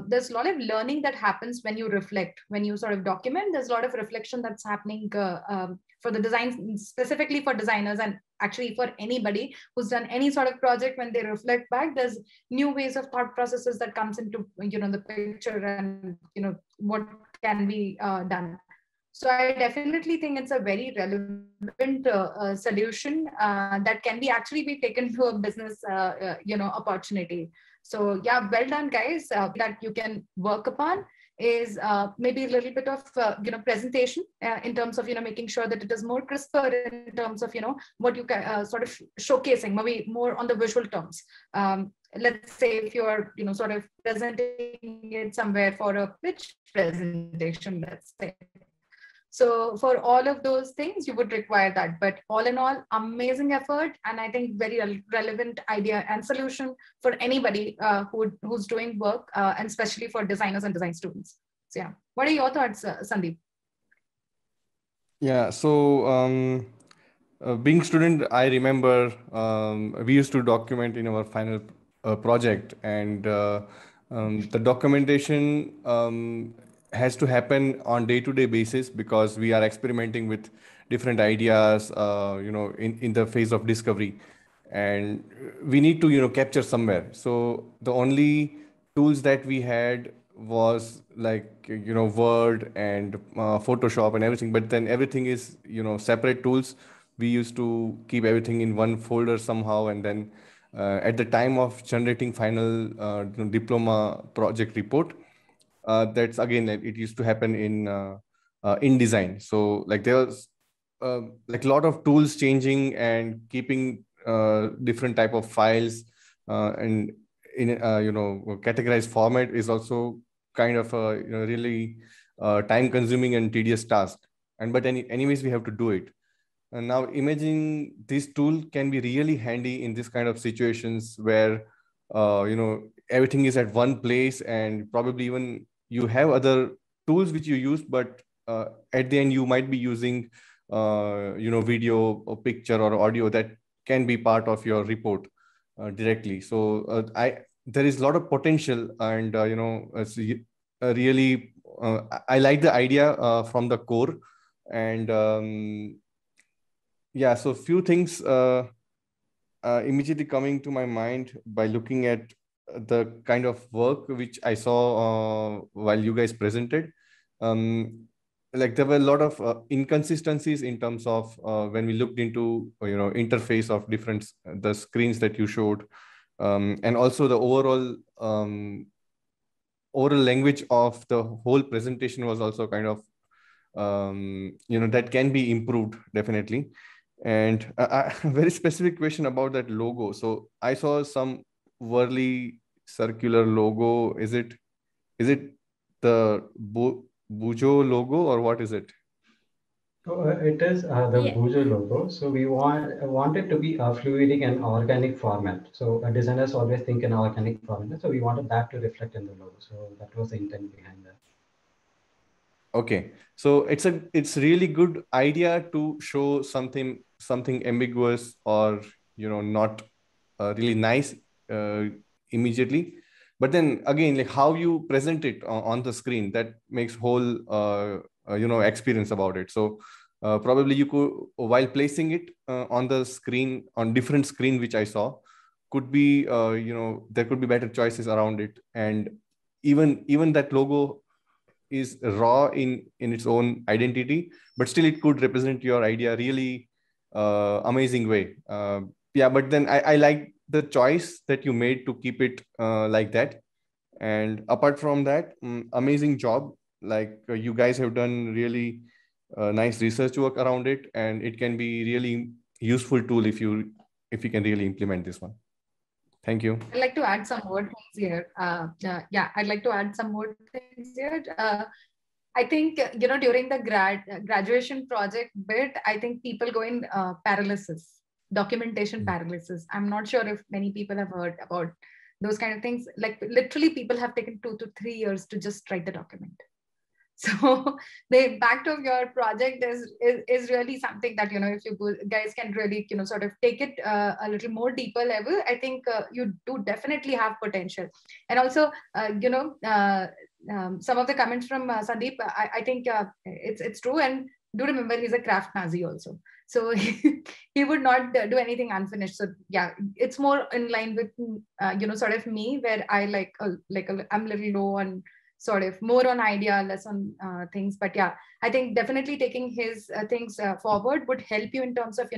[SPEAKER 2] there's a lot of learning that happens when you reflect, when you sort of document. There's a lot of reflection that's happening for the design, specifically for designers, and actually for anybody who's done any sort of project. When they reflect back, there's new ways of thought processes that comes into the picture, and what can be done. So I definitely think it's a very relevant solution that can be actually be taken to a business opportunity. So yeah, well done, guys. That you can work upon is maybe a little bit of presentation in terms of making sure that it is more crisper in terms of what you can sort of showcasing, maybe more on the visual terms. Let's say if you're sort of presenting it somewhere for a pitch presentation, let's say. So for all of those things, you would require that. But all in all, amazing effort, and I think very relevant idea and solution for anybody who's doing work, and especially for designers and design students. So yeah, what are your thoughts, Sandeep?
[SPEAKER 10] Yeah, so being student, I remember we used to document in our final project, and the documentation has to happen on day-to-day basis, because we are experimenting with different ideas, in the phase of discovery, and we need to, capture somewhere. So the only tools that we had was like, Word and Photoshop and everything, but then everything is, separate tools. We used to keep everything in one folder somehow, and then at the time of generating final diploma project report, that's again, it used to happen in InDesign. So like there was like a lot of tools changing and keeping different type of files and in categorized format is also kind of a really time consuming and tedious task. But anyways, we have to do it. And now imagine this tool can be really handy in this kind of situations where everything is at one place, and probably even you have other tools which you use, but at the end you might be using video or picture or audio that can be part of your report directly. So there is a lot of potential, and it's really I like the idea from the core. And yeah, so few things immediately coming to my mind by looking at the kind of work which I saw while you guys presented. Like there were a lot of inconsistencies in terms of when we looked into interface of different the screens that you showed, and also the overall oral language of the whole presentation was also kind of that can be improved definitely. And a very specific question about that logo. So I saw some whirly circular logo. Is it the Bujo logo, or what is it?
[SPEAKER 21] So it is the Bujo logo. So we want it to be a fluidic and organic format. So designers always think in organic format. So we wanted that to reflect in the logo. So that was the intent behind that.
[SPEAKER 10] Okay, so it's really good idea to show something ambiguous or not really nice immediately, but then again, like how you present it on the screen, that makes whole experience about it. So probably you could, while placing it on the screen, on different screen which I saw, could be there could be better choices around it. And even that logo is raw in its own identity, but still it could represent your idea really amazing way. Yeah, but then I like the choice that you made to keep it like that. And apart from that, amazing job. Like you guys have done really nice research work around it, and it can be really useful tool if you can really implement this one. Thank you.
[SPEAKER 2] I'd like to add some more things here. Yeah, I'd like to add some more things here. I think, during the graduation project bit, I think people go in paralysis, documentation paralysis. I'm not sure if many people have heard about those kind of things. Like literally people have taken 2 to 3 years to just write the document. So the impact of your project is really something that, if you guys can really, sort of take it a little more deeper level, I think you do definitely have potential. And also, some of the comments from Sandeep, I think it's true. And do remember, he's a craft Nazi also. So he would not do anything unfinished. So yeah, it's more in line with, sort of me, where I I'm a little low on sort of more on idea, less on things. But yeah, I think definitely taking his things forward would help you in terms of,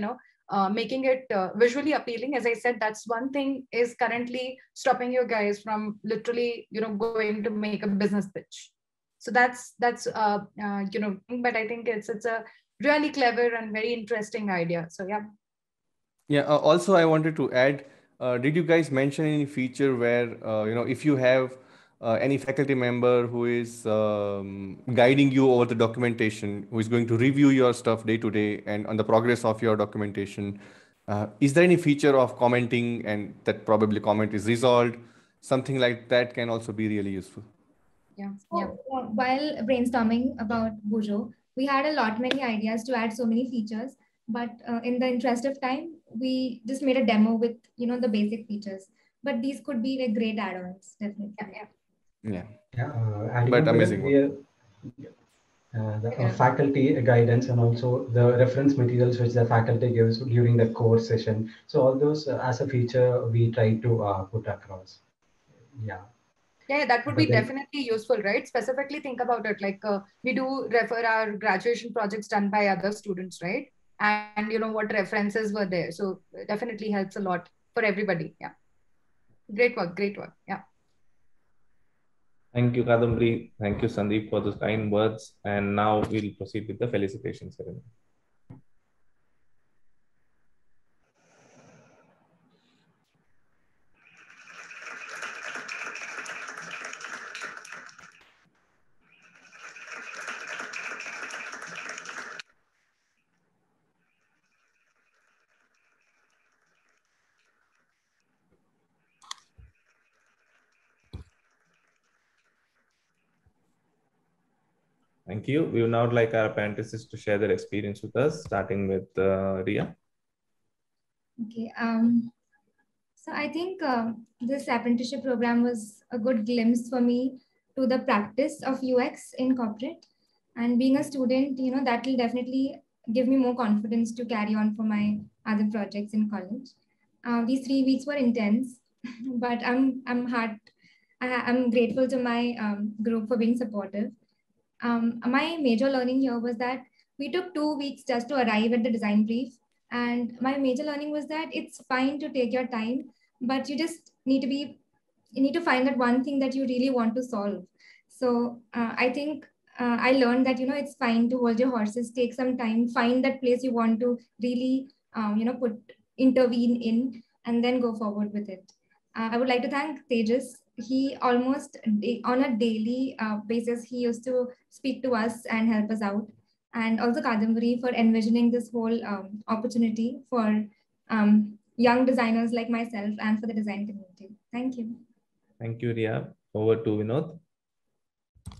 [SPEAKER 2] making it visually appealing. As I said, that's one thing is currently stopping you guys from literally, going to make a business pitch. So that's but I think it's a really clever and very interesting idea. So yeah.
[SPEAKER 10] Yeah. Also, I wanted to add, did you guys mention any feature where, if you have any faculty member who is guiding you over the documentation, who is going to review your stuff day to day and on the progress of your documentation, is there any feature of commenting and that probably comment is resolved? Something like that can also be really useful.
[SPEAKER 2] Yeah.
[SPEAKER 3] While brainstorming about Bujo, we had many ideas to add so many features, but in the interest of time, we just made a demo with, the basic features. But these could be like great add-ons, definitely.
[SPEAKER 10] Yeah.
[SPEAKER 21] But
[SPEAKER 10] amazing.
[SPEAKER 21] The faculty guidance and also the reference materials which the faculty gives during the course session. So all those as a feature we try to put across. Yeah.
[SPEAKER 2] Yeah, that would be definitely useful, right? Specifically think about it. Like we do refer our graduation projects done by other students, right? And what references were there. So definitely helps a lot for everybody. Yeah. Great work. Yeah.
[SPEAKER 1] Thank you, Kadambari. Thank you, Sandeep, for those kind words. And now we'll proceed with the felicitation ceremony. Thank you. We would now like our apprentices to share their experience with us, starting with Ria.
[SPEAKER 3] Okay. So I think this apprenticeship program was a good glimpse for me to the practice of UX in corporate. And being a student, that will definitely give me more confidence to carry on for my other projects in college. These 3 weeks were intense, but I'm grateful to my group for being supportive. My major learning here was that we took 2 weeks just to arrive at the design brief. And my major learning was that it's fine to take your time, but you just need to find that one thing that you really want to solve. So I think I learned that, it's fine to hold your horses, take some time, find that place you want to really, intervene in, and then go forward with it. I would like to thank Tejas. He almost on a daily basis, he used to speak to us and help us out. And also Kadambari for envisioning this whole opportunity for young designers like myself and for the design community. Thank you.
[SPEAKER 1] Thank you, Ria. Over to Vinod.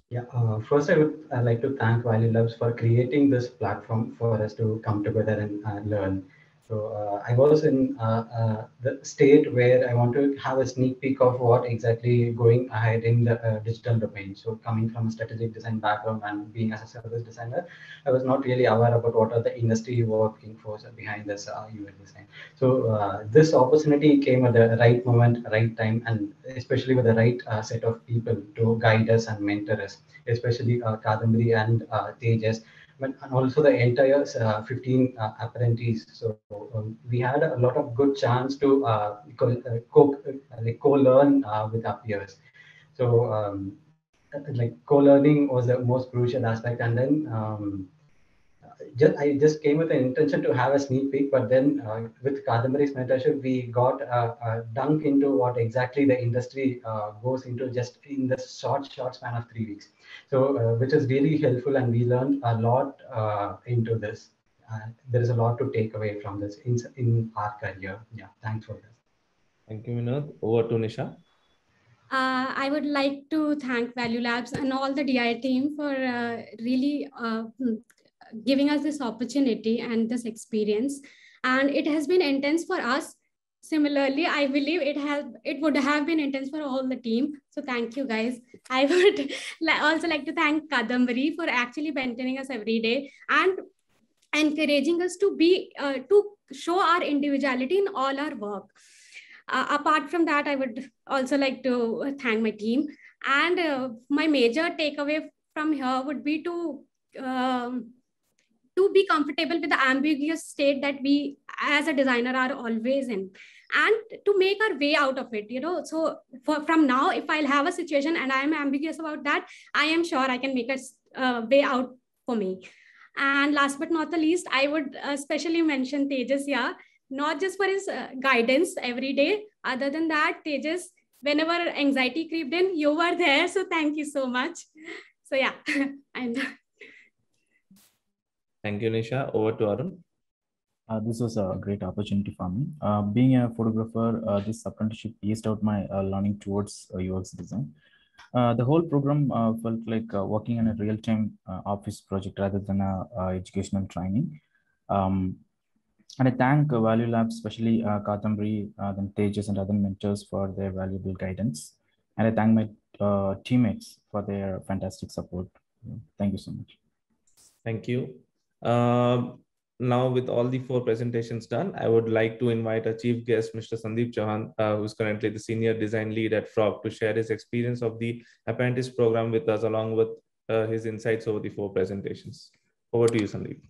[SPEAKER 21] Yeah, first I would like to thank Wiley Labs for creating this platform for us to come together and learn. So I was in the state where I want to have a sneak peek of what exactly going ahead in the digital domain. So coming from a strategic design background and being as a service designer, I was not really aware about what are the industry working force behind this UI design. So this opportunity came at the right moment, right time, and especially with the right set of people to guide us and mentor us, especially Kadambari and Tejas, and also the entire 15 apprentices. So we had a lot of good chance to co-learn with our peers. So like co-learning was the most crucial aspect. And then I just came with an intention to have a sneak peek, but then with Kadambari's mentorship, we got a dunk into what exactly the industry goes into just in the short span of 3 weeks. So, which is really helpful, and we learned a lot into this. There is a lot to take away from this in our career. Yeah, thanks for this.
[SPEAKER 1] Thank you, Vinod. Over to Nisha.
[SPEAKER 20] I would like to thank Value Labs and all the DI team for really giving us this opportunity and this experience. And it has been intense for us. Similarly, I believe it would have been intense for all the team. So thank you, guys. I would also like to thank Kadambari for actually mentoring us every day and encouraging us to be to show our individuality in all our work. Apart from that, I would also like to thank my team. And my major takeaway from here would be to be comfortable with the ambiguous state that we as a designer are always in, and to make our way out of it, So from now, if I'll have a situation and I am ambiguous about that, I am sure I can make a way out for me. And last but not the least, I would especially mention Tejas here, not just for his guidance every day. Other than that, Tejas, whenever anxiety crept in, you were there. So thank you so much. So yeah,
[SPEAKER 1] Thank you, Nisha. Over to Arun.
[SPEAKER 22] This was a great opportunity for me. Being a photographer, this apprenticeship eased out my learning towards UX design. The whole program felt like working on a real-time office project rather than a educational training. And I thank Value Labs, especially Kadambari, then Tejas and other mentors for their valuable guidance. And I thank my teammates for their fantastic support. Thank you so much.
[SPEAKER 1] Thank you. Now, with all the 4 presentations done, I would like to invite our chief guest, Mr. Sandeep Chauhan, who is currently the senior design lead at Frog, to share his experience of the apprentice program with us, along with his insights over the 4 presentations. Over to you, Sandeep.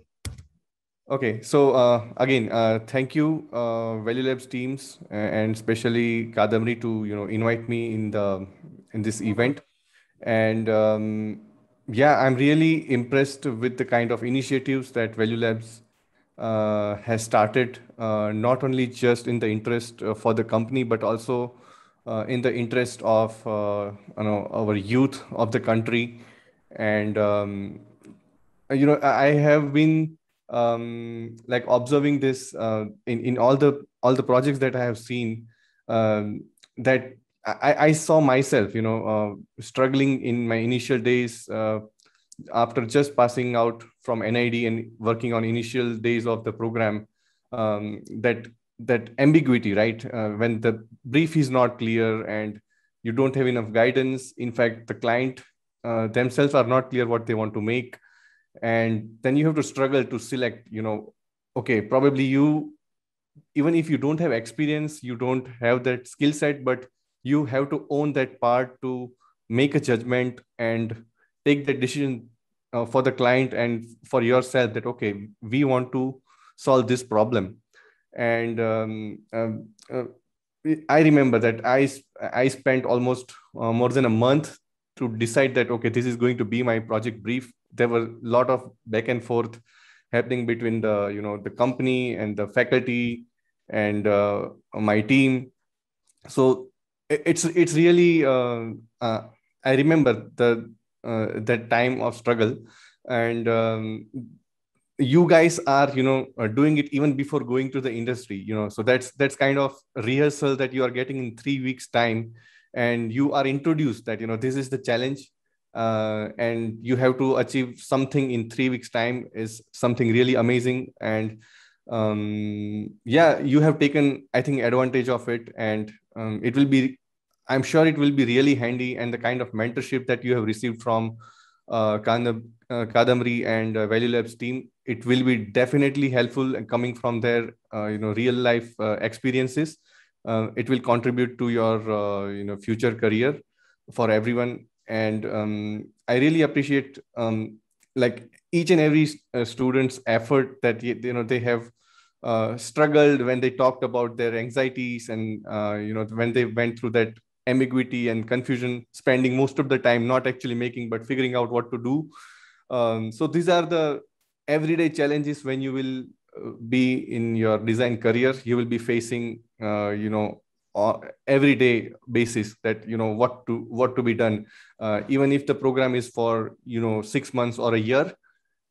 [SPEAKER 10] Okay, so again, thank you, Value Labs teams, and especially Kadambari to invite me in this event. And yeah, I'm really impressed with the kind of initiatives that Value Labs has started, not only just in the interest for the company, but also in the interest of our youth of the country. And I have been like observing this in all the projects that I have seen, that I saw myself struggling in my initial days after just passing out from NID and working on initial days of the program. That ambiguity, right? When the brief is not clear and you don't have enough guidance. In fact, the client themselves are not clear what they want to make. And then you have to struggle to select, okay, probably even if you don't have experience, you don't have that skill set, but you have to own that part to make a judgment and take the decision for the client and for yourself that, okay, we want to solve this problem. And I remember that I spent almost more than a month to decide that, okay, this is going to be my project brief. There were a lot of back and forth happening between the company and the faculty and my team. So it's really I remember that time of struggle. And you guys are doing it even before going to the industry, so that's kind of rehearsal that you are getting in 3 weeks time, and you are introduced that this is the challenge, and you have to achieve something in 3 weeks time is something really amazing. And yeah, you have taken, I think, advantage of it, and I'm sure it will be really handy. And the kind of mentorship that you have received from Kadambari and Value Labs team, it will be definitely helpful, and coming from their real life experiences, it will contribute to your future career for everyone. And I really appreciate like each and every student's effort that they have struggled when they talked about their anxieties, and when they went through that ambiguity and confusion, spending most of the time not actually making but figuring out what to do. So these are the everyday challenges when you will be in your design career. You will be facing, everyday basis that, what to be done, even if the program is for, 6 months or a year.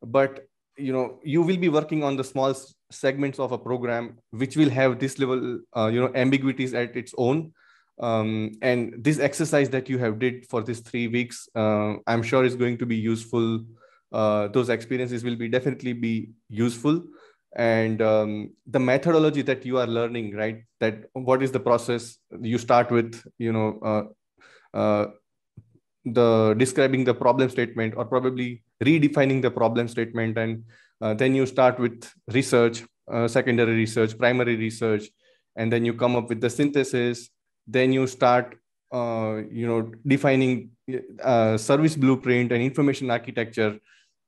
[SPEAKER 10] But you will be working on the small segments of a program which will have this level ambiguities at its own. And this exercise that you have did for these 3 weeks, I'm sure is going to be useful. Those experiences will be definitely be useful. And the methodology that you are learning, right, that what is the process you start with, the describing the problem statement, or probably redefining the problem statement, and then you start with research, secondary research, primary research, and then you come up with the synthesis. Then you start defining service blueprint and information architecture.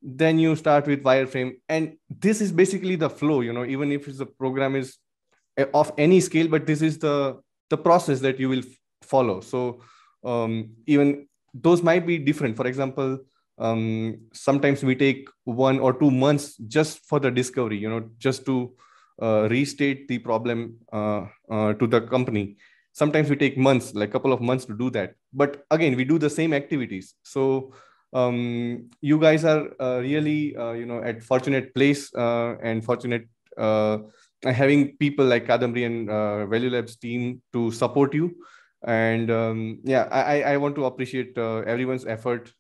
[SPEAKER 10] Then you start with wireframe, and this is basically the flow, even if the program is of any scale, but this is the process that you will follow. So even those might be different. For example, sometimes we take 1 or 2 months just for the discovery, just to restate the problem to the company. Sometimes we take months, like a couple of months to do that. But again, we do the same activities. So you guys are really, at fortunate place and fortunate having people like Kadambari and Value Labs team to support you. And I want to appreciate everyone's effort,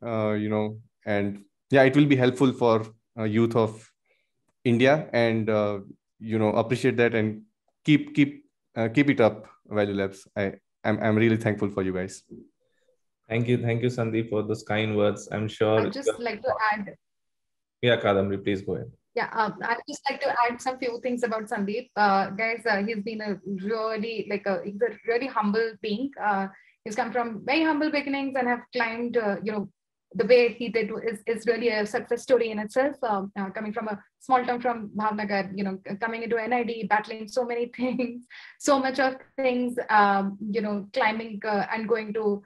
[SPEAKER 10] and yeah, it will be helpful for youth of India, and appreciate that, and keep it up, Value Labs. I'm really thankful for you guys.
[SPEAKER 1] Thank you, Sandeep, for those kind words. I'm sure.
[SPEAKER 2] I'd just like to add.
[SPEAKER 1] Yeah, Kadambari, please go ahead.
[SPEAKER 2] Yeah, I'd just like to add some few things about Sandeep. Guys, he's been he's a really humble being. He's come from very humble beginnings and have climbed, the way he did is really a success story in itself. Coming from a small town from Bhavnagar, coming into NID, battling so many things, so much of things, climbing and going to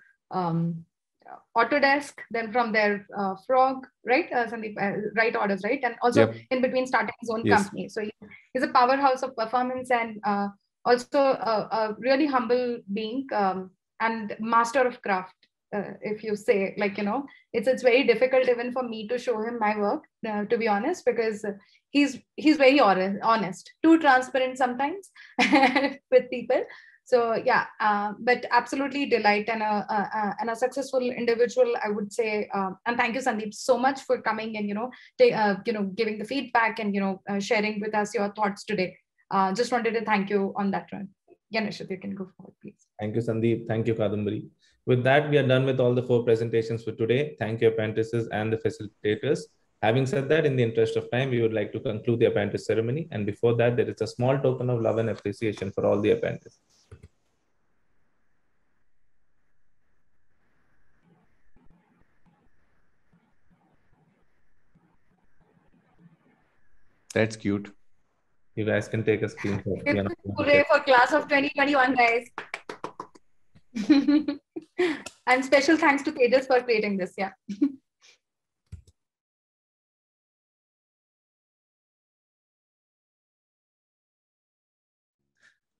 [SPEAKER 2] Autodesk, then from there Frog, right? Sandeep, right orders, right? And also in between starting his own company. So he's a powerhouse of performance, and also a really humble being, and master of craft. If you say, it's very difficult even for me to show him my work, to be honest, because he's very honest, too transparent sometimes with people. So yeah, but absolutely delight, and a successful individual, I would say. And thank you, Sandeep, so much for coming and giving the feedback and sharing with us your thoughts today. Just wanted to thank you on that front. Yeah, Nishit, you can go forward, please.
[SPEAKER 1] Thank you, Sandeep. Thank you, Kadambari. With that, we are done with all the 4 presentations for today. Thank you, apprentices and the facilitators. Having said that, in the interest of time, we would like to conclude the apprentice ceremony. And before that, there is a small token of love and appreciation for all the apprentices.
[SPEAKER 10] That's cute.
[SPEAKER 1] You guys can take a screenshot.
[SPEAKER 2] Hooray for class of 2021, guys. And special thanks to Tejas for creating this. Yeah.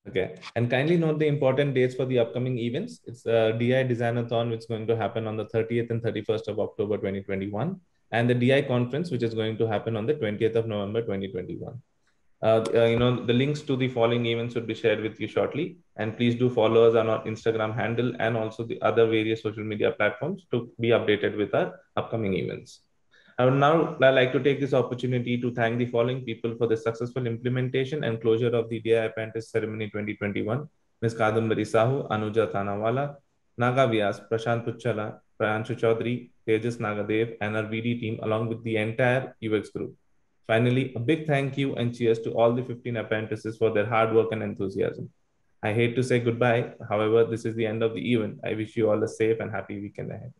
[SPEAKER 1] Okay, and kindly note the important dates for the upcoming events. It's DI Designathon, which is going to happen on the 30th and 31st of October 2021, and the DI conference, which is going to happen on the 20th of November 2021. The links to the following events would be shared with you shortly, and please do follow us on our Instagram handle and also the other various social media platforms to be updated with our upcoming events. I would now like to take this opportunity to thank the following people for the successful implementation and closure of the DI Apprentice Ceremony 2021. Ms. Kadambari Sahu, Anuja Tanawala, Naga Vyas, Prashant Puchala, Prayanshu Chaudhary, Tejas Nagadev, and our VD team, along with the entire UX group. Finally, a big thank you and cheers to all the 15 apprentices for their hard work and enthusiasm. I hate to say goodbye. However, this is the end of the event. I wish you all a safe and happy weekend ahead.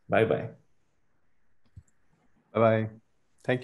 [SPEAKER 1] Bye-bye.
[SPEAKER 10] Bye-bye. Thank you.